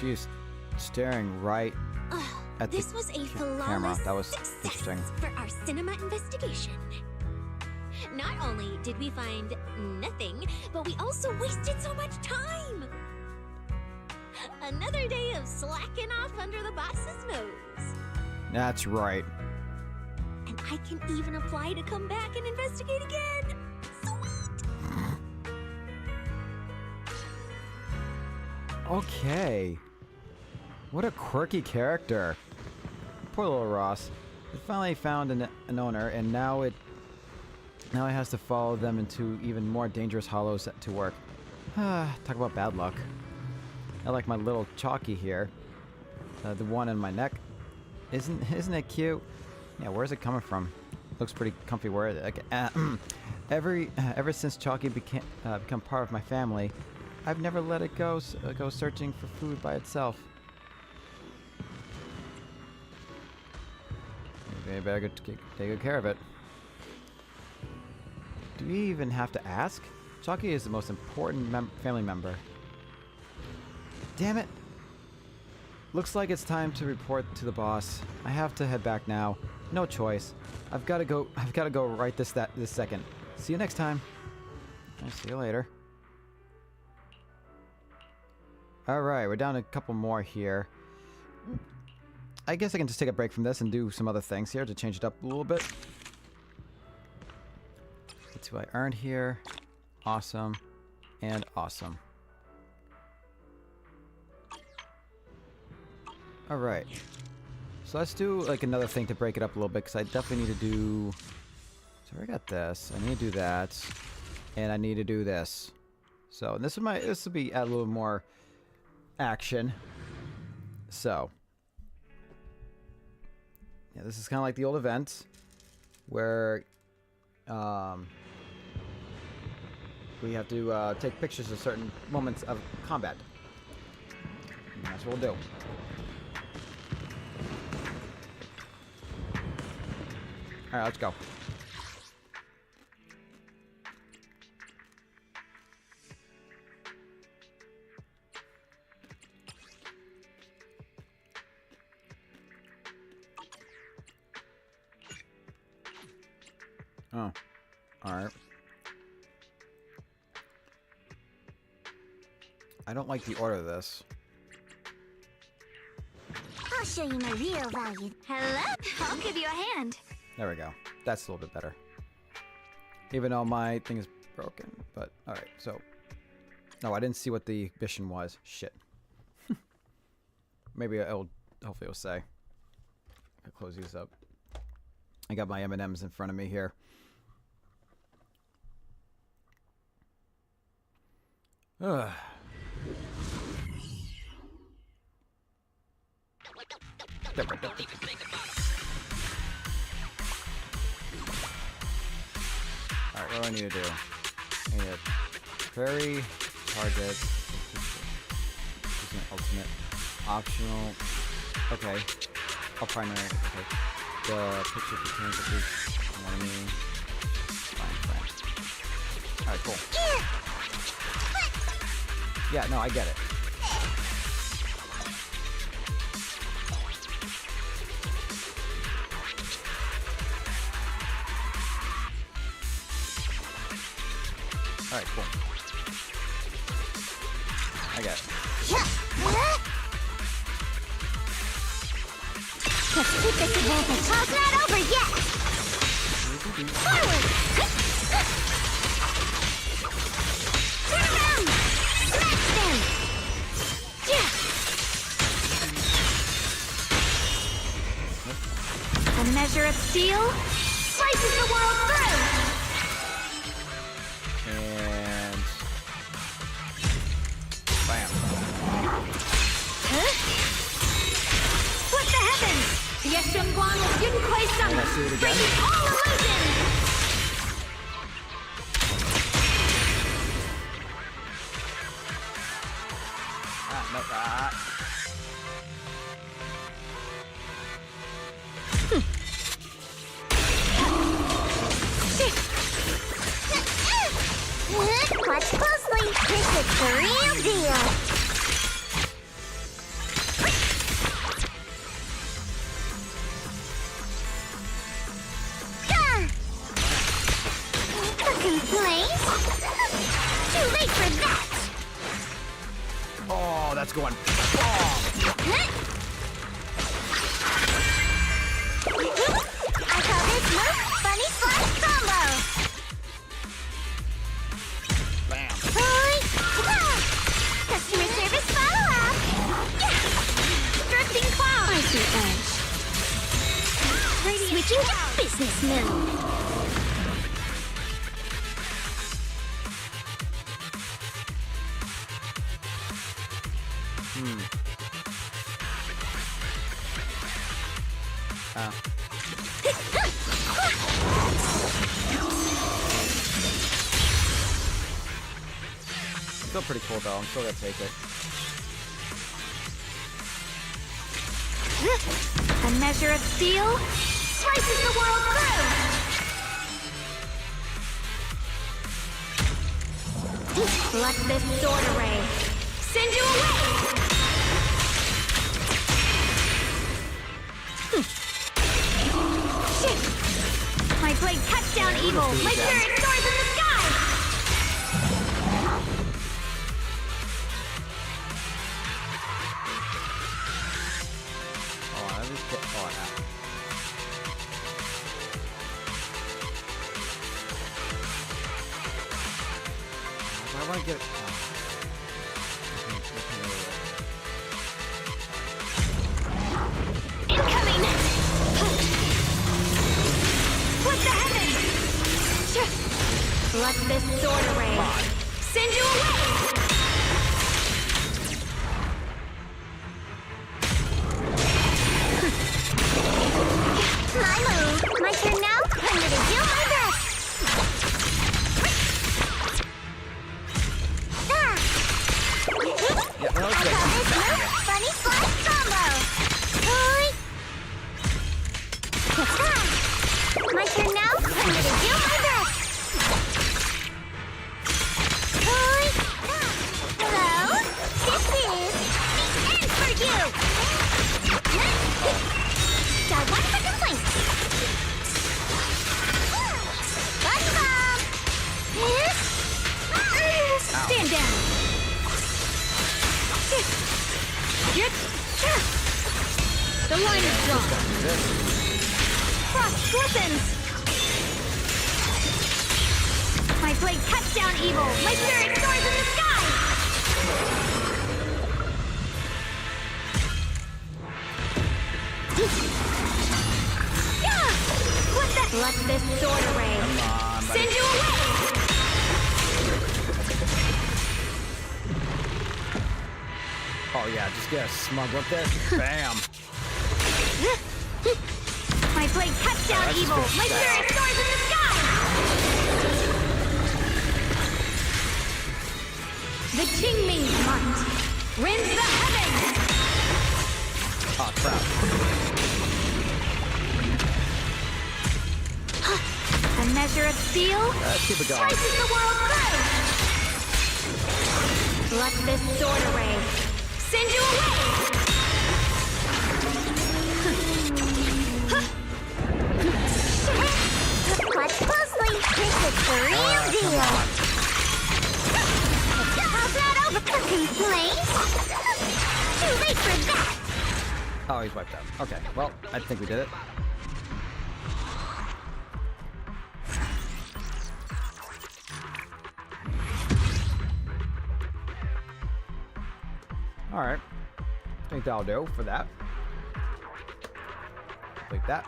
She's staring right at This the was a camera. flawless That was success interesting. for our cinema investigation. Not only did we find nothing, but we also wasted so much time. Another day of slacking off under the boss's nose. That's right. And I can even apply to come back and investigate again. Sweet! Okay. What a quirky character. Poor little Ross. It finally found an owner, and now it has to follow them into even more dangerous hollows to work. Talk about bad luck. I like my little Chalky here. The one in my neck. Isn't it cute? Yeah, where's it coming from? Looks pretty comfy. Where is it? Ever since Chalky become part of my family, I've never let it go searching for food by itself. Maybe I better take good care of it. Do we even have to ask? Chalky is the most important family member. Damn it! Looks like it's time to report to the boss. I have to head back now. No choice. I've got to go right this second. See you next time. I'll see you later. Alright, we're down to a couple more here. I guess I can just take a break from this and do some other things here to change it up a little bit. That's who I earned here. Awesome. And awesome. Alright. So let's do like another thing to break it up a little bit, because I definitely need to do... So I got this. I need to do that. And I need to do this. So this will be add a little more action. So yeah, this is kind of like the old event where we have to take pictures of certain moments of combat. And that's what we'll do. All right, let's go. Oh, all right. I don't like the order of this. I'll show you my real value. Hello? I'll give you a hand. There we go. That's a little bit better. Even though my thing is broken, but all right. So, no, I didn't see what the mission was. Shit. Maybe hopefully it'll say. I'll close these up. I got my M&Ms in front of me here. Ugh. Alright, what do I need to do? I need to query target using ultimate Ultimate. Optional. Okay. Oh, primary. Okay. The picture contains at least one enemy. Fine. Alright, cool. Yeah, no, I get it. Alright, cool. I get it. Let's keep this advantage. All's not over yet. Forward. Turn around. Smash them. A measure of steel slices the world through. And bam. Huh? What the heavens? Yes, Guan will didn't play some. Let's do it again. Breaking all illusions. No, Watch closely. This is the real deal. Complaint? Too late for that. Oh, that's going. Oh. I call this move Bunny Slash Combo. Bam. Customer service follow-up. Drifting claw. Icy edge. Switching to business mode. Still pretty cool though. I'm still gonna take it. A measure of steel slices the world through. Let this sword array send you away. Shit! My blade cuts down evil. My spirit soars in the sky. Oh, let me get. Oh, I want to get. Incoming! What the heavens? Let this sword array send you away! My move! My turn now? I'm gonna do my best! Yeah, no, I call this move Bunny Slash Combo! Hoi! My turn now? I'm gonna do my best! Hoi! Hello? This is the end for you! Got one for complaint! Body bomb! Stand down! The line is drawn. Frost glistens. My blade cuts down evil. My spirit soars in the sky. What the? Let this sword array send you away. Oh yeah, just get a smug with it. Bam. My blade cuts down evil. My spirit soars in the sky. The Qingming Smart rends the heavens. Oh, crap. A measure of steel Let's keep it going. slices the world through. Let this sword array send you away. Watch closely. This is the real deal. How's that over cooking, please? Too late for that. Oh, he's wiped out. Okay, well, I think we did it. Alright. I think that'll do for that. Like that.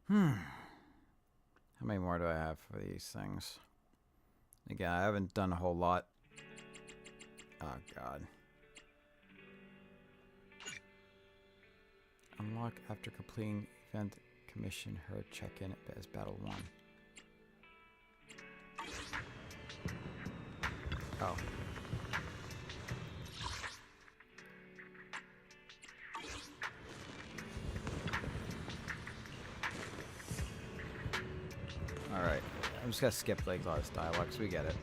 How many more do I have for these things? Again, I haven't done a whole lot. Oh, God. Unlock after completing event. Commission her check-in as Battle 1. Oh. Alright. I'm just gonna skip like a lot of dialogue so we get it.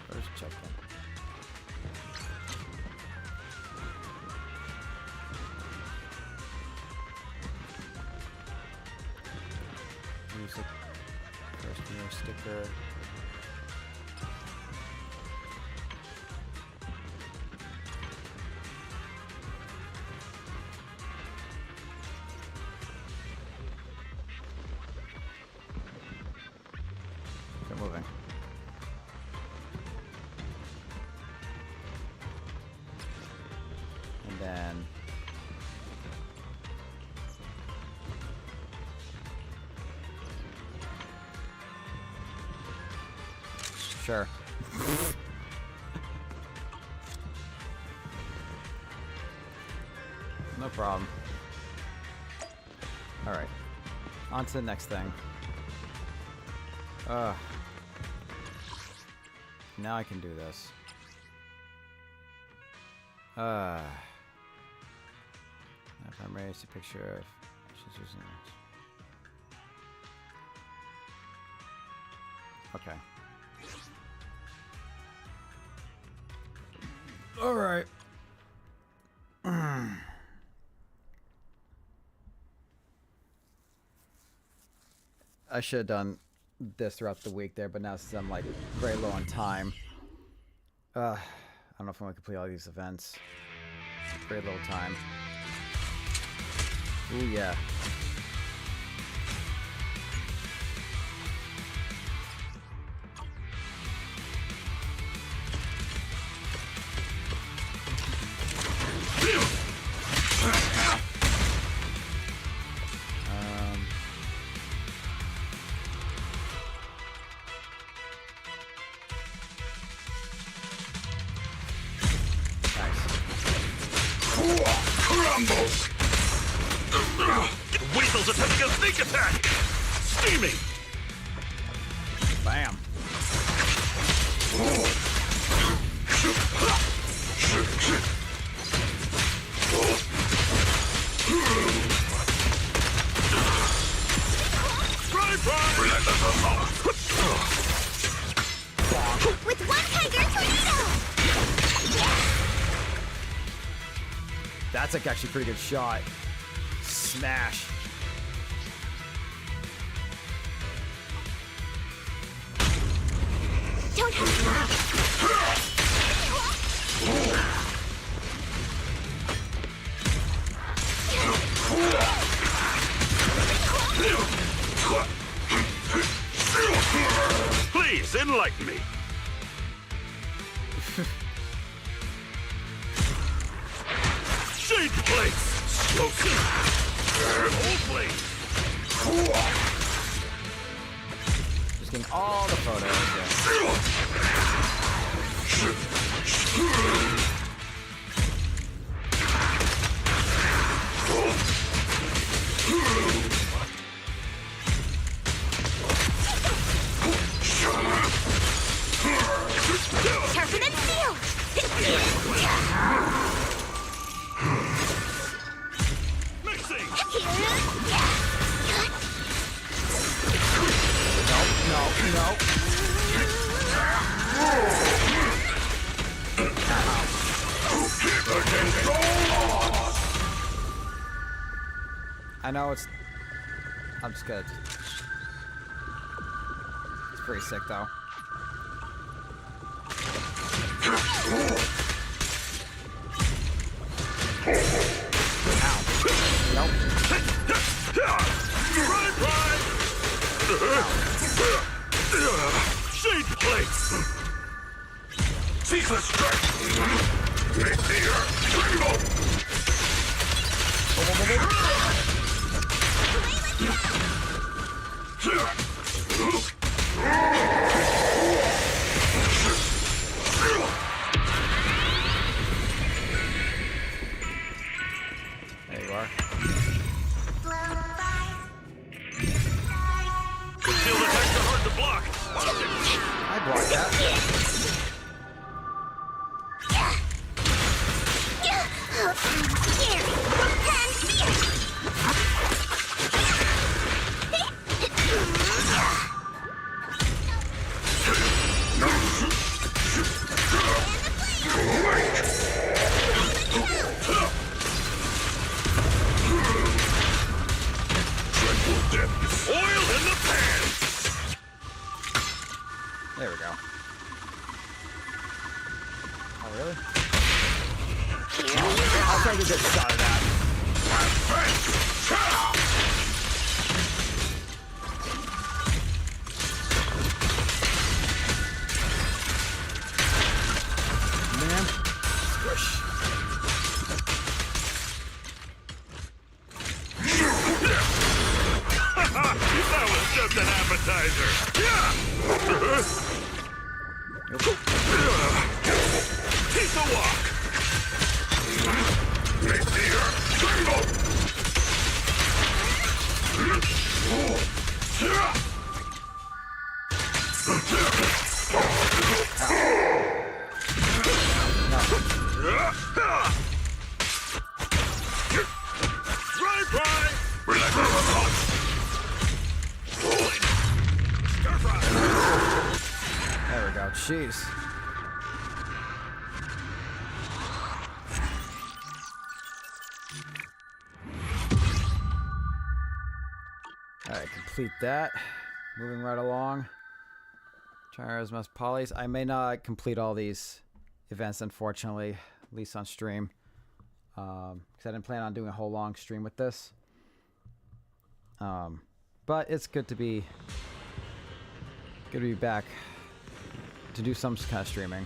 Where's check-in? Music, first year sticker. Keep moving. And then sure. No problem. All right. On to the next thing. Now I can do this. If I'm ready to picture of she's using this. Okay. All right. I should have done this throughout the week there, but now since I'm like very low on time, I don't know if I'm gonna complete all these events. Very little time. Ooh yeah. Weasel's attempting a sneak attack! Steaming! Bam. With one tiger tornado! That's like actually a pretty good shot. Smash. Don't have Please, enlighten me! Shade plates! Explosive! Old blade! Just getting all the photos. Tougher than steel! Mixing! No. I know it's... I'm just good. It's pretty sick, though. Ow. Nope. Shade plates! Ceaseless strike! Make the earth tremble! There you are. Concealed attacks are hard to block! I blocked that. Oil in the pan! There we go. Oh, really? I'll try to get a shot of that. Man. Squish. That was just an appetizer! Piece of walk! Make the earth tremble! There we go. Jeez. Alright, complete that. Moving right along. Charisma's polys. I may not complete all these events, unfortunately, at least on stream. Because I didn't plan on doing a whole long stream with this. But it's good to be back to do some kind of streaming.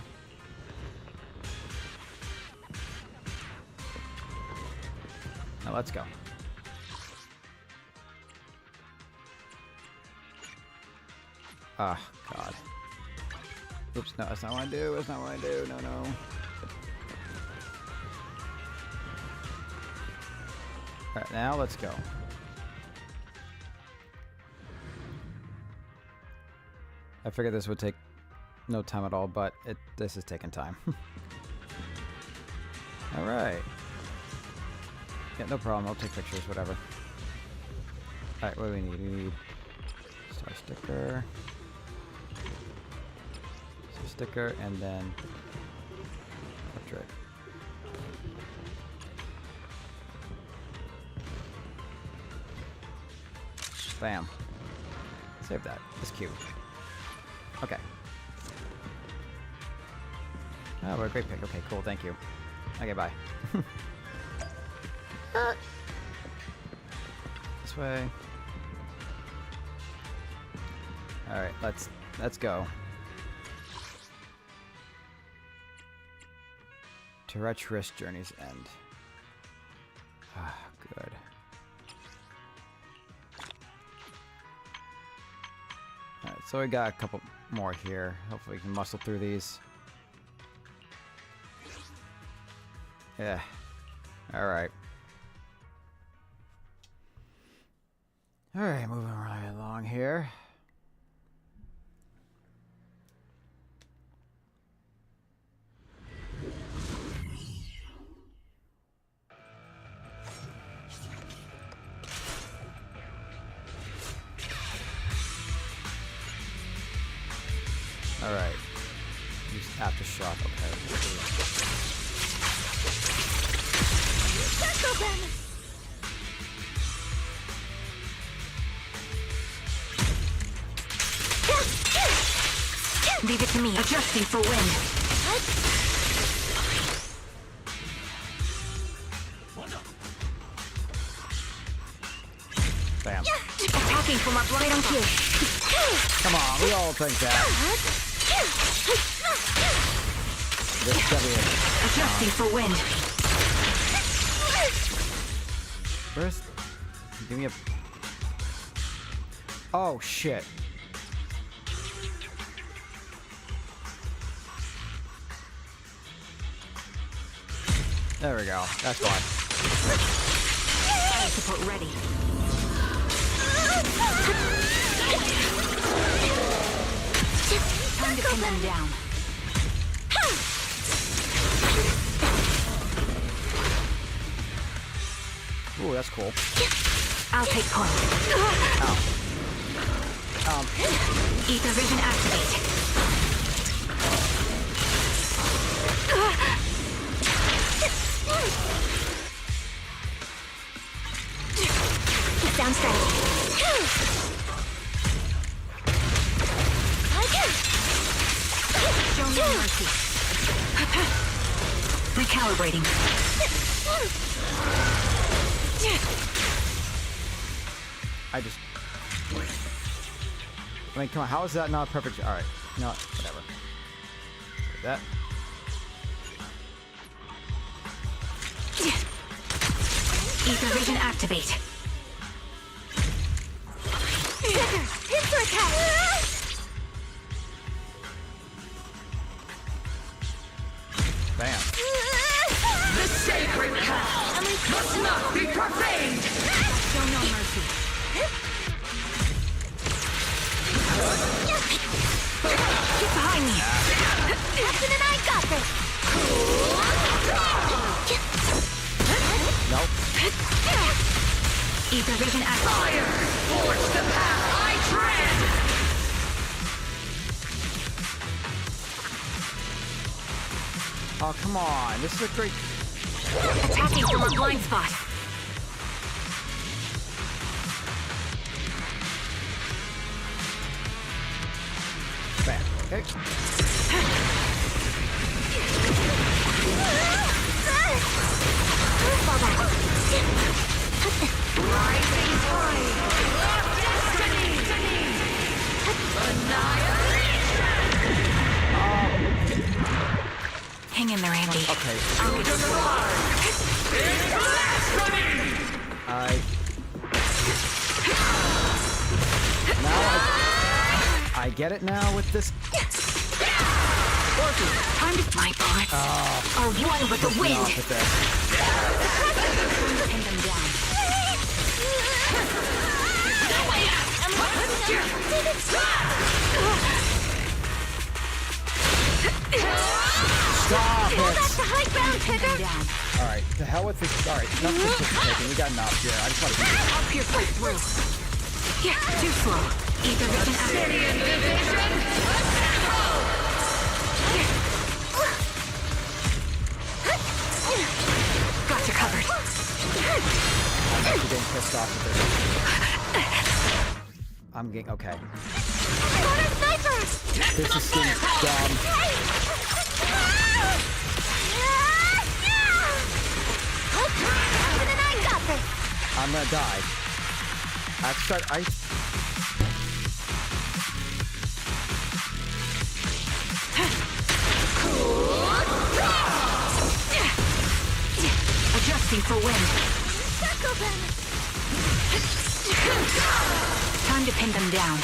Now let's go. Ah, God. Oops, no, that's not what I do. That's not what I do. No, no. Alright, now let's go. I figured this would take no time at all, but this is taking time. Alright. Yeah, no problem. I'll take pictures, whatever. Alright, what do we need? We need star sticker. Star sticker, and then portrait. Bam. Save that. It's cute. Okay. Oh, what a great pick. Okay, cool. Thank you. Okay, bye. This way. All right, let's go. Treacherous Journey's End. Good. Alright, so we got a couple more here. Hopefully we can muscle through these. Yeah. Alright. Alright, moving right along here. Alright. Use aftershock, okay. Leave it to me. Adjusting for wind. Bam. Attacking from our right on cue. Come on, we all think that. This W. Adjusting for wind. Where's... Give me a... Oh, shit. There we go. That's fine. Fire support ready. Time to pin them down. Ooh, that's cool. I'll take point. Ow. Ether vision activate. Keep down steady. Show no mercy. Recalibrating. I mean, come on, how is that not perfect? Alright, you know what? Whatever. Like that. Ether vision activate. Pincer attack! Bam. The sacred path must not be profaned! Show no mercy. Get behind me! Captain and I got this! Nope. Ether vision activate. Fire! Forge the path I tread! Oh, come on. This is a great... Attacking from our blind spot. Bam. Okay. Rising tide! Of destiny! Annihilation! Hang in there, Andy. Okay. Out of the line! It's blasphemy! Now I get it now with this... Time to my bullets are one with the wind. Off with this. Pin them down. Stop it! That's the high ground, Tigger. Down. Alright, to hell with this. Alright, enough with this taking. We got enough here. I just want to be... I'll pierce right through. Yeah, too slow. Ether vision activate. Got you covered. I'm actually getting pissed off with this. I'm getting... Okay. This is getting dumb. I'm gonna die. I have to start... Adjusting for wind. Time to pin them down.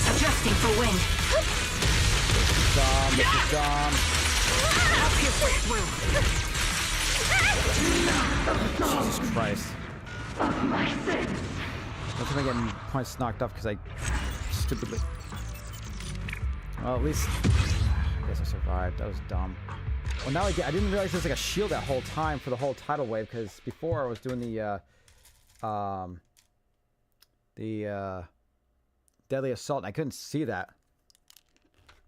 Adjusting for wind. This is dumb. I'll pierce way through. Jesus Christ. That's when I get points knocked off because I stupidly. Well, at least I guess I survived. That was dumb. Well, now I didn't realize there's like a shield that whole time for the whole tidal wave because before I was doing the deadly assault and I couldn't see that.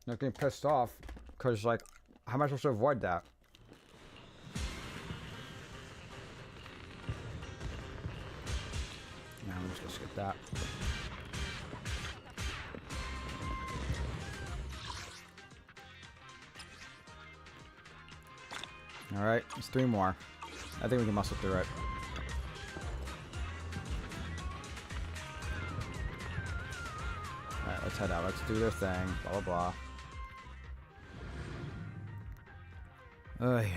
I was getting pissed off because like, how am I supposed to avoid that? Now I'm just gonna skip that. Alright, there's 3 more. I think we can muscle through it. Alright, let's head out. Let's do their thing. Blah, blah, blah. Oh, yeah.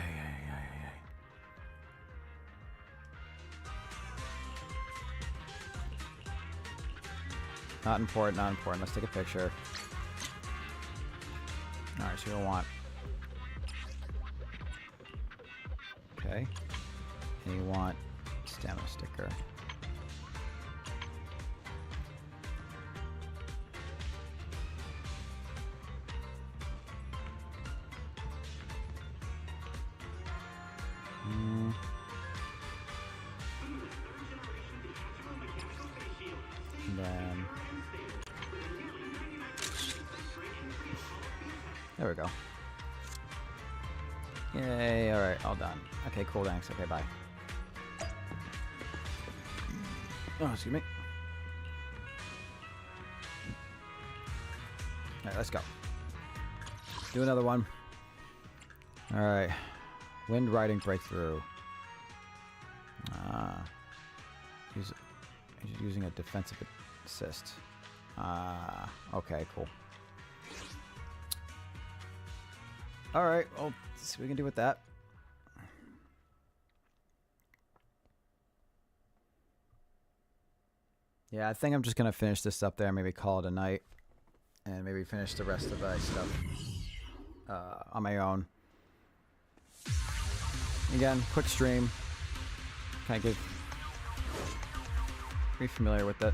Not important, not important. Let's take a picture. Alright, so you'll want. Okay. And you want stamina sticker. And then there we go. Yay, alright, all done. Okay, cool, thanks. Okay, bye. Oh, excuse me. Alright, let's go. Do another one. Alright. Wind riding breakthrough. He's using a defensive assist. Okay, cool. Alright, well, let's see what we can do with that. Yeah, I think I'm just going to finish this up there, maybe call it a night. And maybe finish the rest of the stuff on my own. Again, quick stream. Kind of get pretty familiar with it.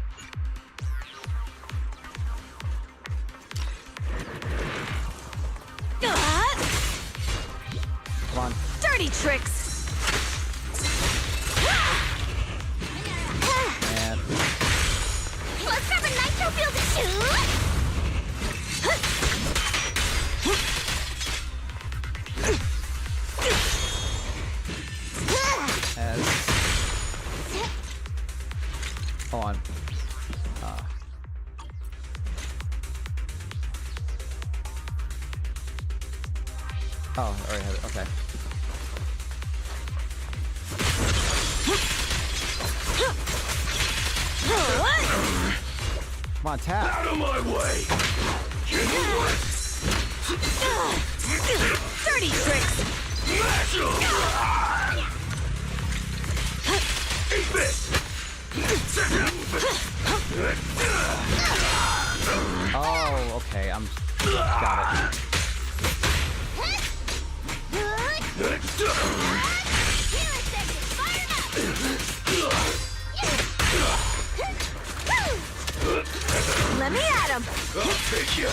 Come on. Dirty tricks. And Let's grab a nitro field to shoot! hold on. Oh, I already have it. Okay. Come on, tap. Out of my way! Dirty tricks! Eat this! Oh, okay. Got it. Let me at him! I'll take you!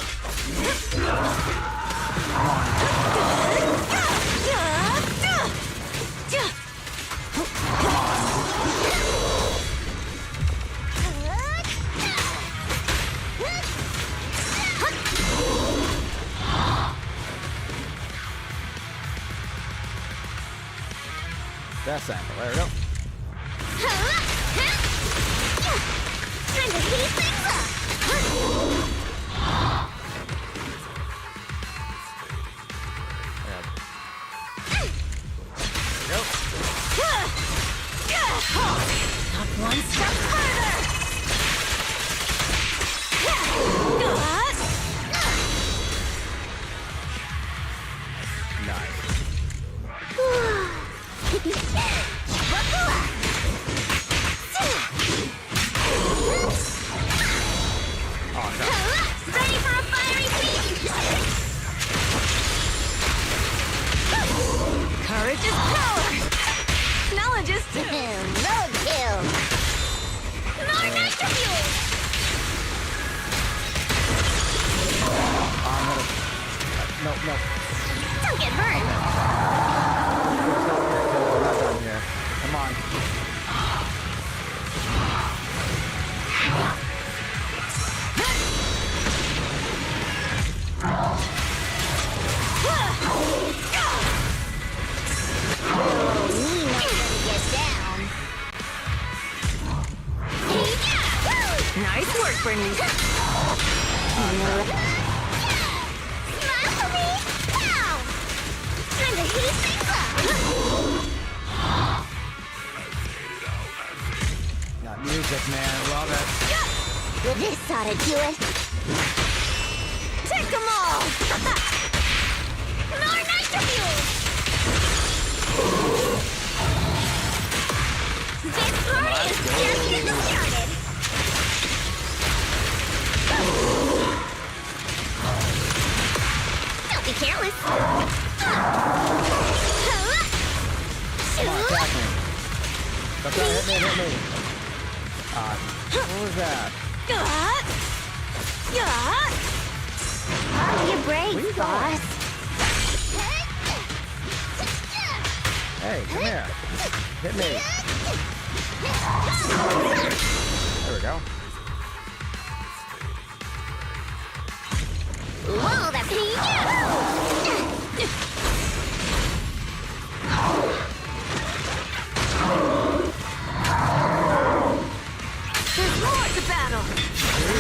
That's angle. There we go. Time to heat things up! Not one step further! Buckle up! Oh, no. Ready for a fiery feast! Courage is power. Knowledge is Roadkill! More nitro fuel! No. Don't get burned! We're not done here. Come on. nice work, Brittany. Smile for me! Pow! Time to heat things up! Got music, man. Love it. This ought to do it! Take them all! More nitro fuel! This party is just getting started! Don't be careless! Come on, attack me. Hit me. What was that? Follow your Where you brains, going? boss! Hey, come here. Hit me. There we go. Whoa, that's There's more to battle!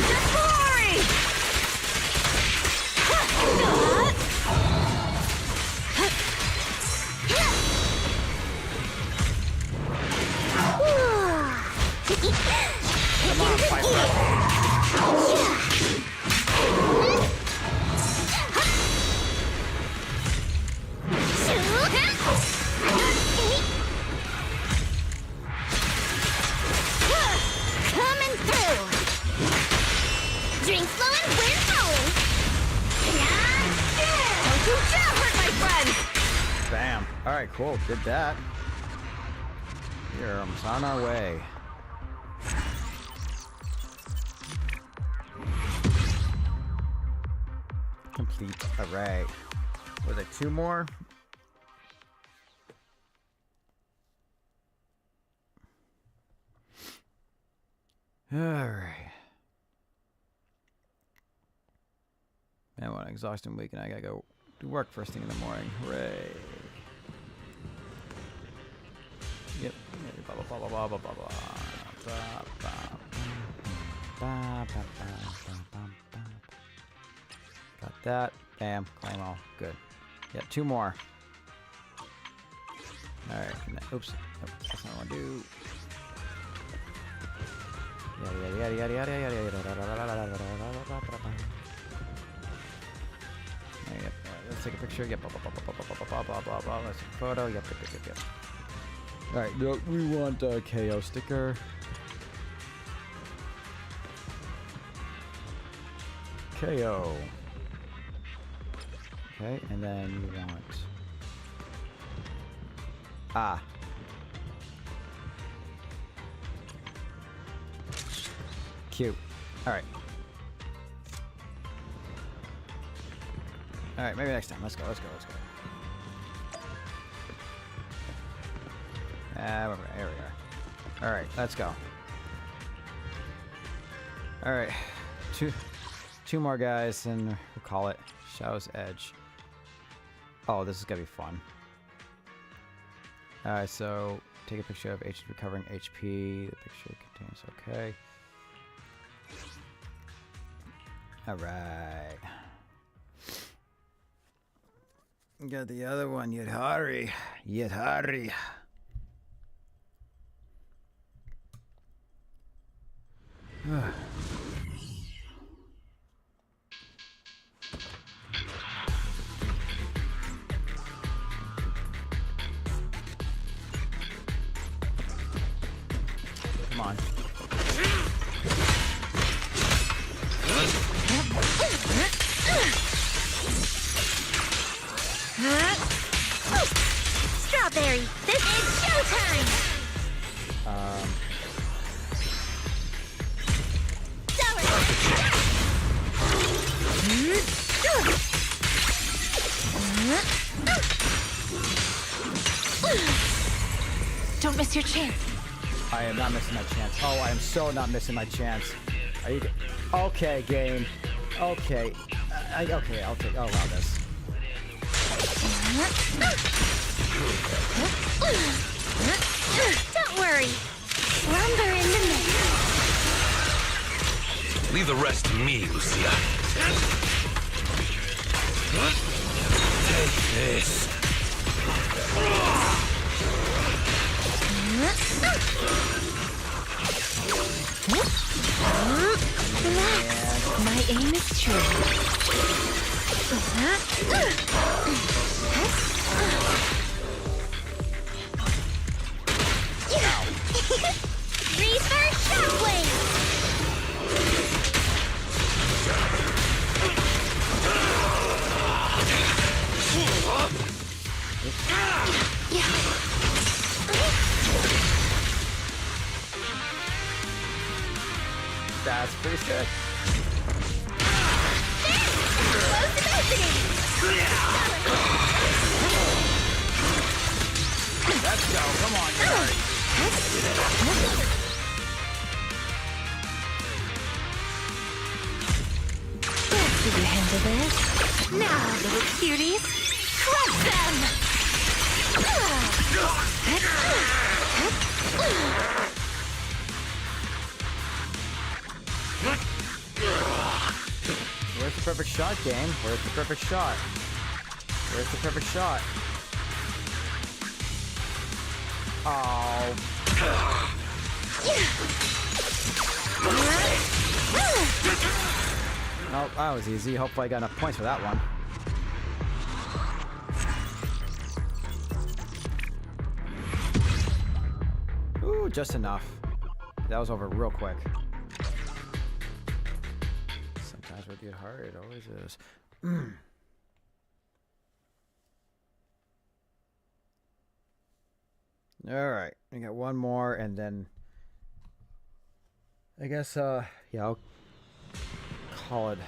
Just glory! Come on, Piper. Coming through! Drinks flowing, wind blowing! Don't you dare hurt my friends! Bam. All right, cool. Did that. Here, I'm on our way. Complete array. Was it 2 more? All right. Man, what an exhausting week, and I gotta go do work first thing in the morning. Hooray. Yep. Blah, blah, blah, blah, blah, blah, blah. Ba, ba, ba, ba, ba, ba, ba. Got that. Bam. Claim all. Good. Yep, 2 more. Alright. Oops. Nope, that's not what I want to do. Yada, yada, yada, yada, yada, yada. Yep. Let's take a picture. Yep. Blah, blah, blah, blah, blah, blah, blah, blah, blah. Let's take a photo. Yep, yep, yep, yep. Alright, we want a KO sticker. KO. Okay, and then you want... Ah. Cute. Alright. Alright, maybe next time. Let's go. Here we are. Alright, let's go. Alright. Two more guys, and we'll call it Shadow's Edge. Oh, this is gonna be fun. Alright, so take a picture of agent recovering HP. The picture contains okay. Alright. Got the other one, Yadhari. Come on. Strawberry, this is showtime! Don't miss your chance. I am not missing my chance. Oh, I am so not missing my chance. Are you? Okay, game. Okay. Okay, I'll allow this. Don't worry. Slumber in the night. Leave the rest to me, Lucia. Take this. Relax. My aim is true. Reverse shockwave! That's pretty sick. Explosive opening! Let's go. Come on, Yuri. Let's see you handle this. Now, little cuties, crush them! Where's the perfect shot, game? Where's the perfect shot? Where's the perfect shot? Oh. Nope, that was easy. Hopefully I got enough points for that one. Ooh, just enough. That was over real quick. Sometimes it get hard. It always is. All right, we got one more, and then I guess yeah, I'll call it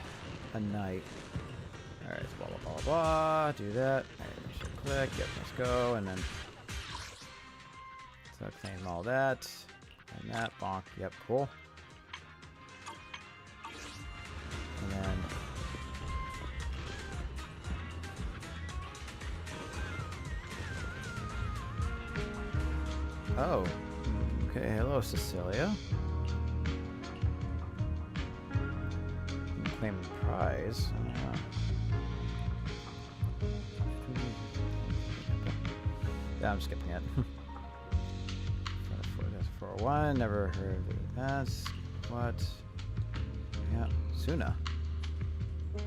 a night. All right, blah blah blah blah. Do that. All right, click. Yep, let's go, and then so claim all that and that. Bonk. Yep, cool. And then oh, okay. Hello, Cecilia. Claim the prize. Yeah, I'm skipping it. 401. Never heard of that. What? Yeah, Suna. Blah,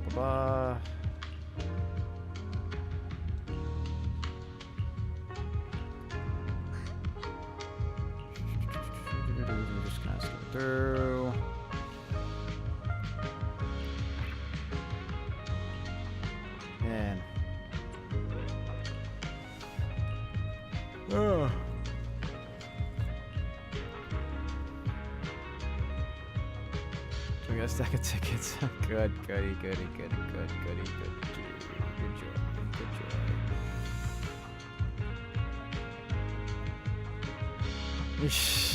blah, blah. We're just gonna skip through. Man. Oh. We got a stack of tickets. Good, goody, goody, goody, good, goody, good, good joy, good joy. Eesh.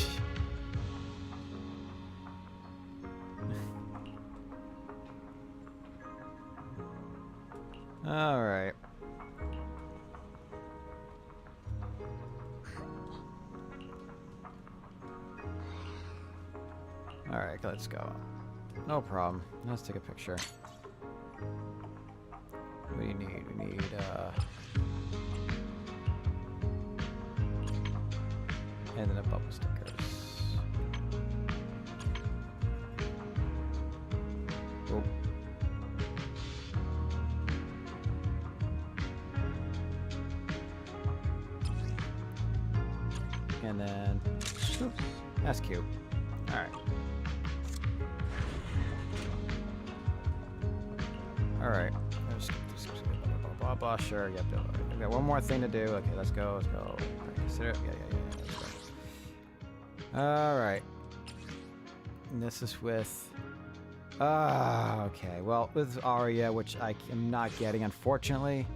All right. All right, let's go. No problem. Let's take a picture. What do you need? We need, and then a bubble stickers. Oh. And then, oops, That's cute. All right. All right. Blah, blah, sure. Yep. We got one more thing to do. Okay, let's go. Let's go. All right, consider it. Yeah. Let's go. All right. And this is with... okay. Well, with Arya, which I am not getting, unfortunately.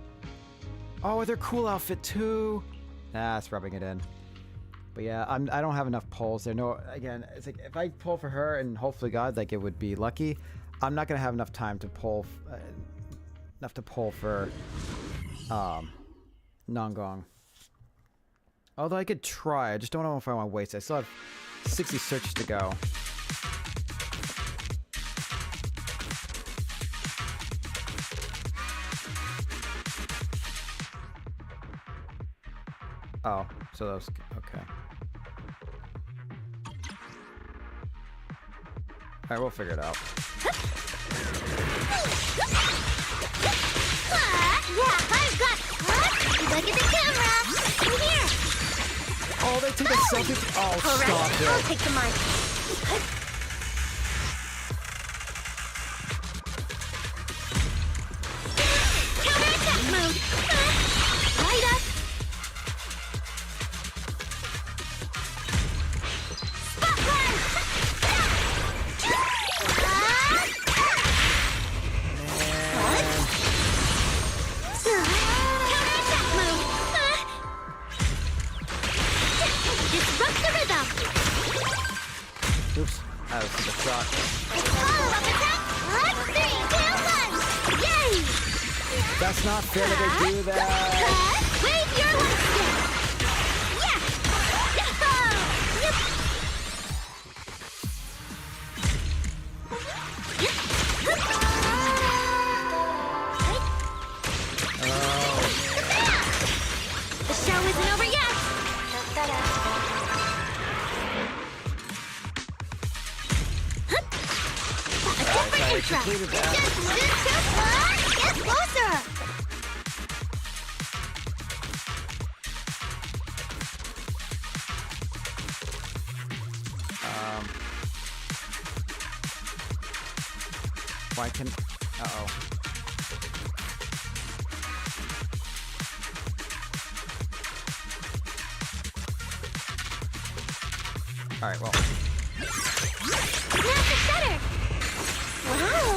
Oh, with her cool outfit, too. That's rubbing it in. But yeah, I don't have enough pulls there. No, again, it's like if I pull for her and hopefully God, like it would be lucky, I'm not going to have enough time to pull... enough to pull for Nongong. Although I could try. I just don't know if I want to waste it. I still have 60 searches to go. Oh, so that was okay. Alright, we'll figure it out. Yeah, I've got. Look at the camera. I'm here. Oh, they took a selfie. Oh, All stop right, it. I'll take the mic. Counterattack mode. Right up. Spotlight. Counterattack mode. Disrupt the rhythm. Oops. That was a shot. Follow-up attack. 3, 2, 1. Yay! That's not fair that they do that. Wave your left stick. Yeah. Yep. The show isn't over yet. A different intro. completed that. Get closer. Why can... Uh-oh. Alright, well... Snap the shutter. Wow.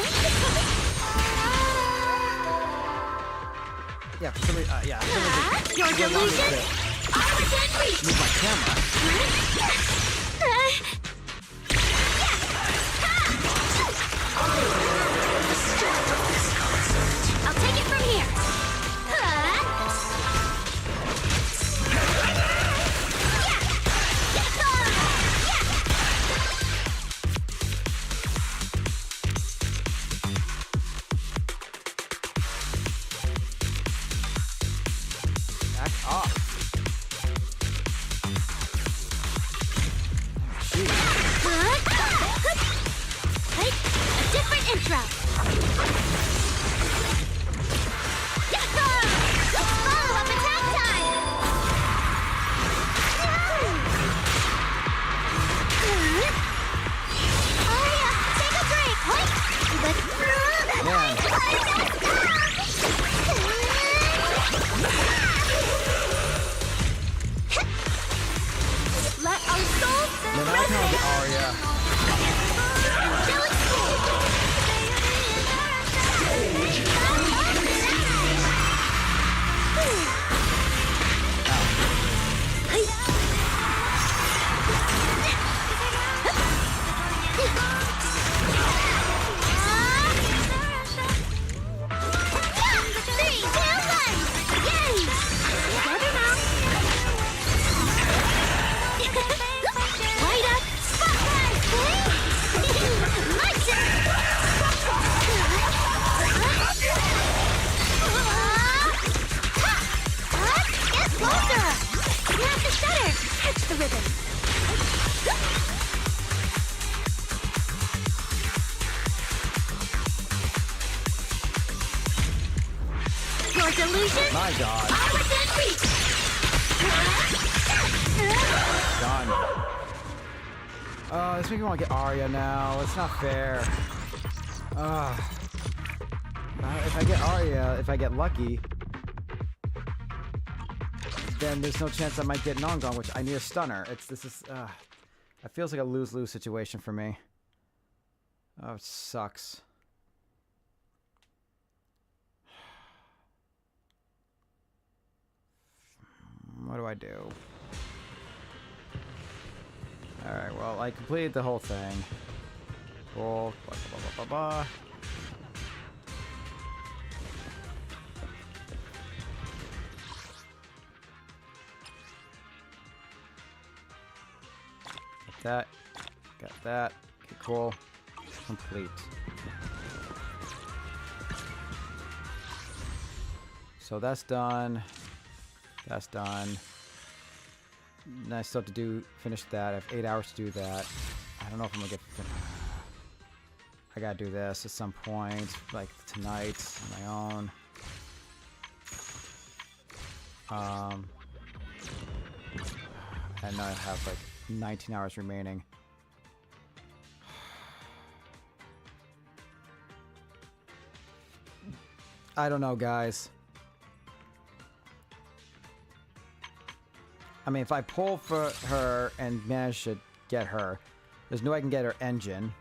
Yeah, for some reason... yeah. For some reason, Your delusion? I within reach. move my camera. I'll take it from here. Back off. Take a different intro. Follow-up attack time. Arya, take a break. Let our souls Then I can get Arya. Catch the ribbon. Your delusion? My God. I within reach. Done. Oh, this makes me want to get Arya now. It's not fair. If I get Arya, if I get lucky, then there's no chance I might get Nongong, which I need a stunner. It feels like a lose-lose situation for me. Oh, it sucks. What do I do? Alright, well, I completed the whole thing. Cool. Blah, blah, blah, blah, blah. Got that. Got that. Okay, cool. Complete. So that's done. That's done. Then I still have to finish that. I have 8 hours to do that. I don't know if I'm gonna get. I gotta do this at some point, like tonight, on my own. And now I have like 19 hours remaining. I don't know, guys. I mean, if I pull for her and manage to get her, there's no way I can get her engine.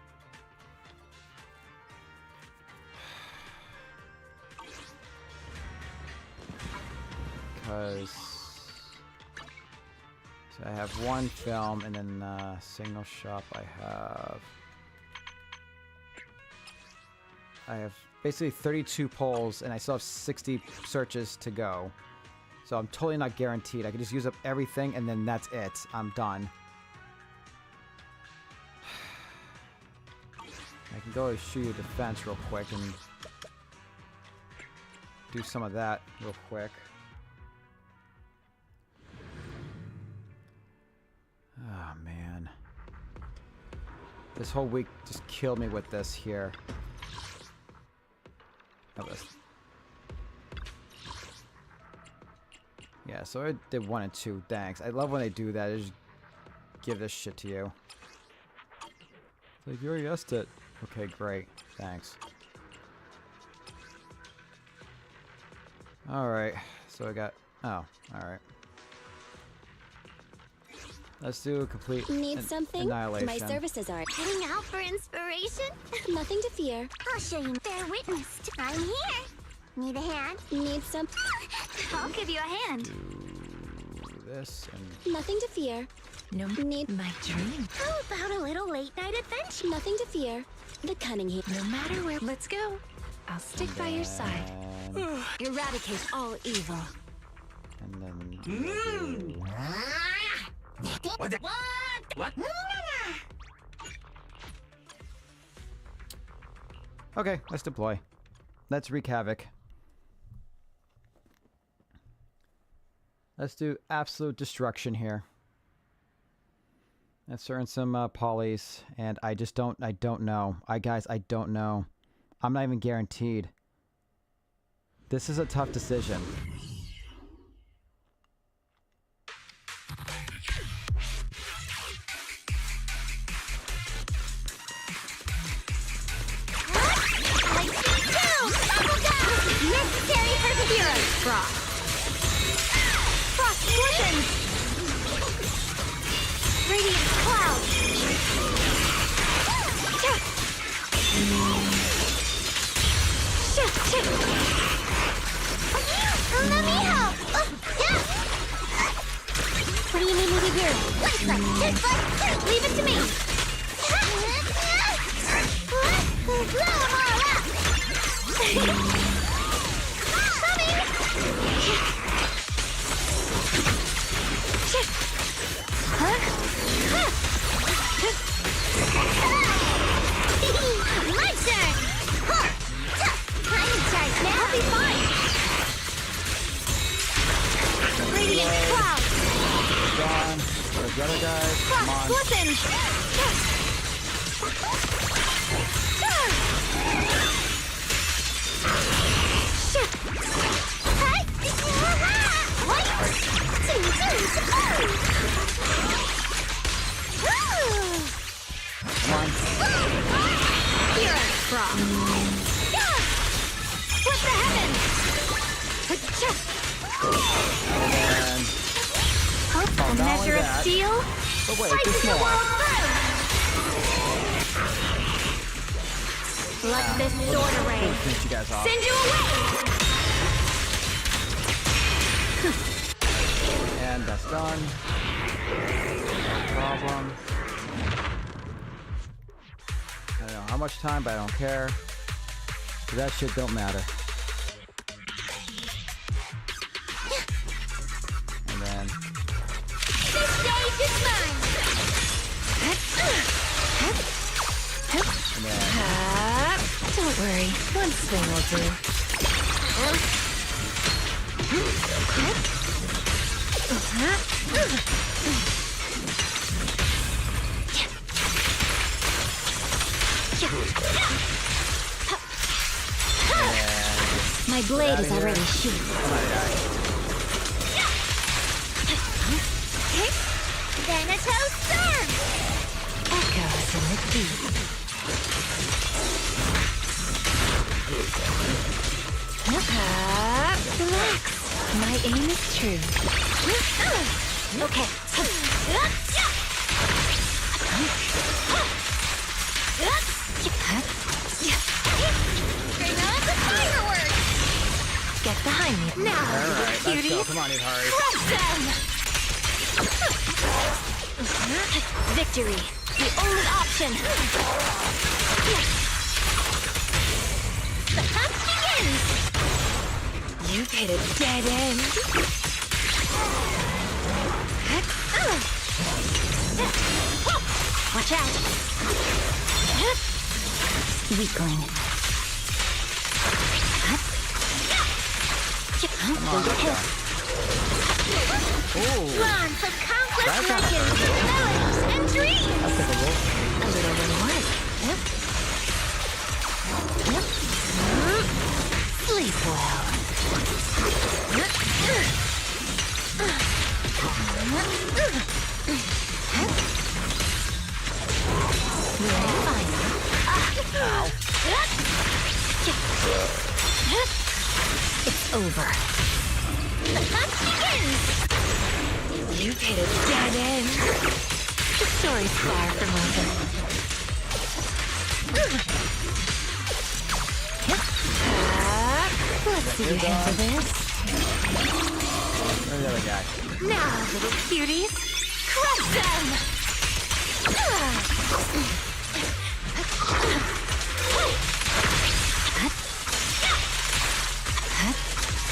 Because so I have one film, and then signal shop I have basically 32 polls, and I still have 60 searches to go. So I'm totally not guaranteed. I can just use up everything, and then that's it. I'm done. I can go to shoot your defense real quick and do some of that real quick. Oh, man. This whole week just killed me with this here. Yeah, so I did 1 and 2. Thanks. I love when they do that. They just give this shit to you. It's like, you already asked it. Okay, great. Thanks. Alright. So I got... Oh, alright. Let's do a complete Need something? annihilation. My services are heading out for inspiration. Nothing to fear. I'll show you. Bear witness. I'm here. Need a hand? Need some? I'll give you a hand. Do this and... Nothing to fear. No, Need my dream. How about a little late night adventure? Nothing to fear. The cunning here. No matter where, let's go. I'll stick by your side. Eradicate all evil. And then... What? Okay, let's deploy. Let's wreak havoc. Let's do absolute destruction here. Let's earn some polys, and I don't know. Guys, I don't know. I'm not even guaranteed. This is a tough decision. Necessary perseverance. Frost. Frost listens. Radiant cloud. Let me help. What do you need me to do? Left foot, his foot, leave it to me. Blow them all up. My turn! I'm in charge now. I'll be fine. Radiant cloud. Gone. Where's the other guys? Come on. Listen. And Hope Oh, a not measure only of that, steel but wait, slices there's the more. world through. Let this sword array Finish you guys off. send you away. And that's done. No problem. I don't know how much time, but I don't care. 'Cause that shit don't matter. And then This stage is mine. and then Don't worry, one swing will do. My blade is already sheathed. Thanatos storm! Echoes in the deep. Relax. My aim is true. Okay. Bring on the fireworks! Get behind me. Now, Alright, let's go. cuties. Come on, you hurry. Crush them! Victory, the only option. The hunt begins! You've hit a dead end. Watch out! Weakling. Drawn from countless legends, melodies, and dreams! That's typical. A little reward. Sleep well. It's over. The hunt begins! You've hit a dead end. The story's far from over. Let's see you into this. Where's the other guy? Now, little cuties, crush them!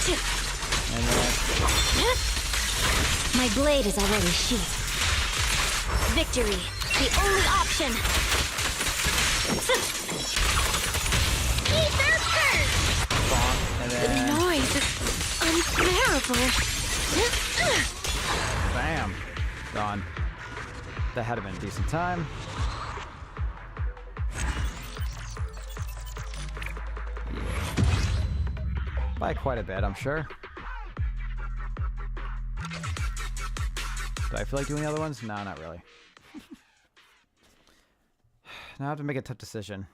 And then My blade is already sheathed. Victory, the only option. Ether curse! bonk. And The then noise is unbearable. bam. Gone. That had been a decent time. By quite a bit, I'm sure. Do I feel like doing the other ones? No, not really. Now I have to make a tough decision.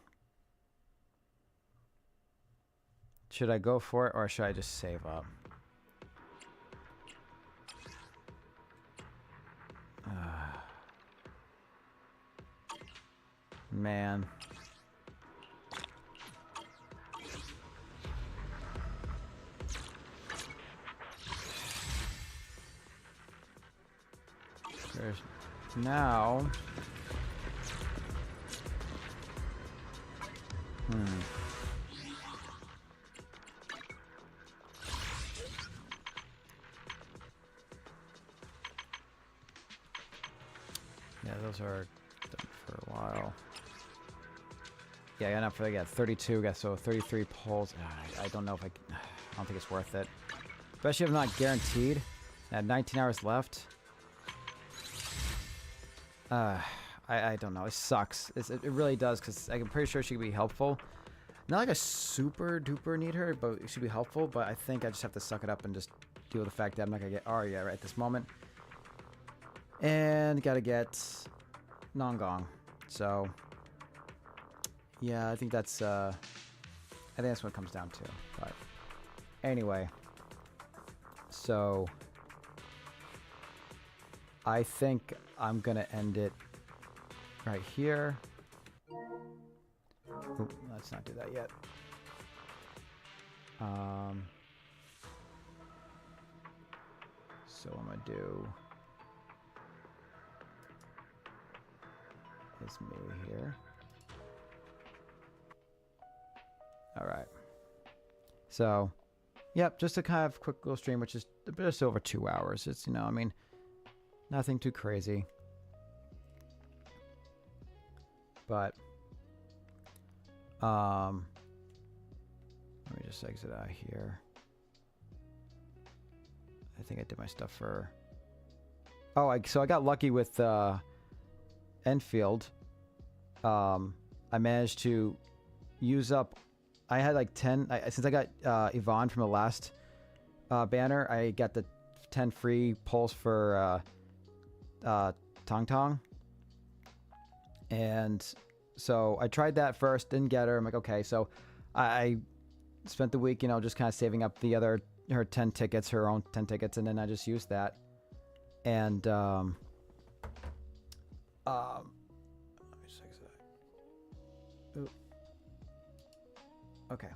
Should I go for it or should I just save up? Man. There's now. Yeah, those are done for a while. Yeah, enough for 32. Got so 33 polls. I don't know if I don't think it's worth it, especially if I'm not guaranteed. I have 19 hours left. I don't know. It sucks. It really does, because I'm pretty sure she could be helpful. Not like a super duper need her, but it should be helpful. But I think I just have to suck it up and just deal with the fact that I'm not gonna get Arya right at this moment. And gotta get Nongong. So yeah, I think that's what it comes down to. But anyway, So I think I'm gonna end it right here. Oop, let's not do that yet. So what I'm gonna do is me here. All right. So, yep, just a kind of quick little stream, which is just over 2 hours. It's, you know, I mean, nothing too crazy. But, let me just exit out here. I think I did my stuff for... Oh, so I got lucky with Enfield. I managed to use up... I had like 10... since I got Yvonne from the last banner, I got the 10 free pulls for Tong Tong. And so I tried that first, didn't get her. I'm like, okay. So I spent the week, you know, just kind of saving up the other... her 10 tickets, her own 10 tickets, and then I just used that. And let me just exit that. Ooh. Okay.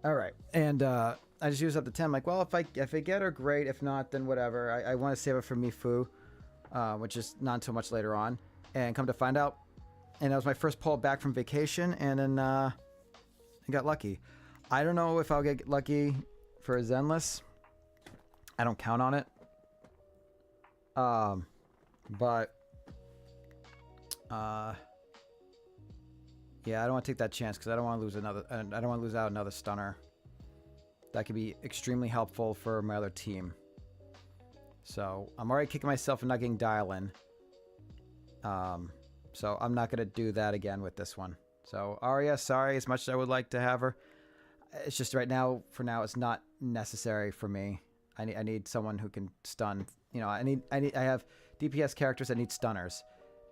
All right, and I just used up the 10. I'm like, well, if I get her, great. If not, then whatever. I want to save it for Mifu, which is not until much later on. And come to find out, and that was my first pull back from vacation, and then I got lucky. I don't know if I'll get lucky for a Zenless. I don't count on it. But yeah, I don't want to take that chance because I don't want to lose another. I don't want to lose out another stunner. That could be extremely helpful for my other team. So I'm already kicking myself for not getting dial-in. So I'm not gonna do that again with this one. So Arya, sorry, as much as I would like to have her, it's just right now, for now, it's not necessary for me. I need someone who can stun. You know, I have DPS characters that need stunners,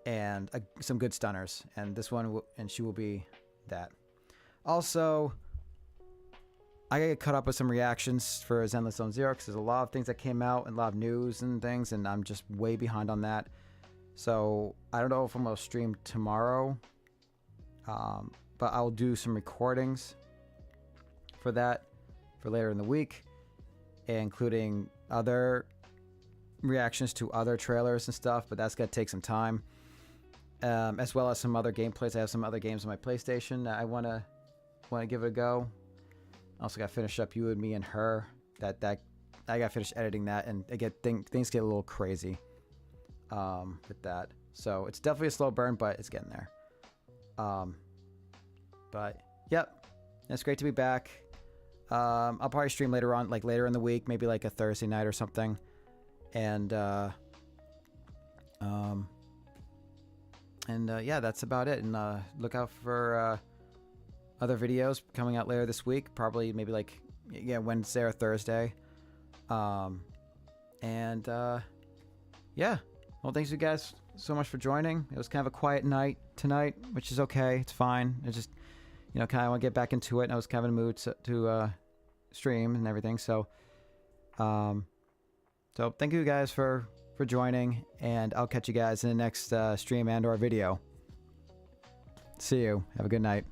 and some good stunners, and this one and she will be that. Also, I gotta get caught up with some reactions for Zenless Zone Zero because there's a lot of things that came out and a lot of news and things, and I'm just way behind on that. So I don't know if I'm gonna stream tomorrow. But I'll do some recordings for that for later in the week, including other reactions to other trailers and stuff, but that's going to take some time, as well as some other gameplays. I have some other games on my PlayStation that I want to give it a go. I also got to finish up You and Me and Her. That I got to finish editing that, and things get a little crazy with that. So it's definitely a slow burn, but it's getting there. But yep, it's great to be back. I'll probably stream later on, like later in the week, maybe like a Thursday night or something. And yeah, that's about it. And look out for other videos coming out later this week, probably maybe like Wednesday or Thursday. Yeah, well, thanks you guys so much for joining. It was kind of a quiet night tonight, which is okay. It's fine. I just, you know, kind of want to get back into it, and I was kind of in a mood to stream and everything. So thank you guys for joining, and I'll catch you guys in the next stream and or video. See you. Have a good night.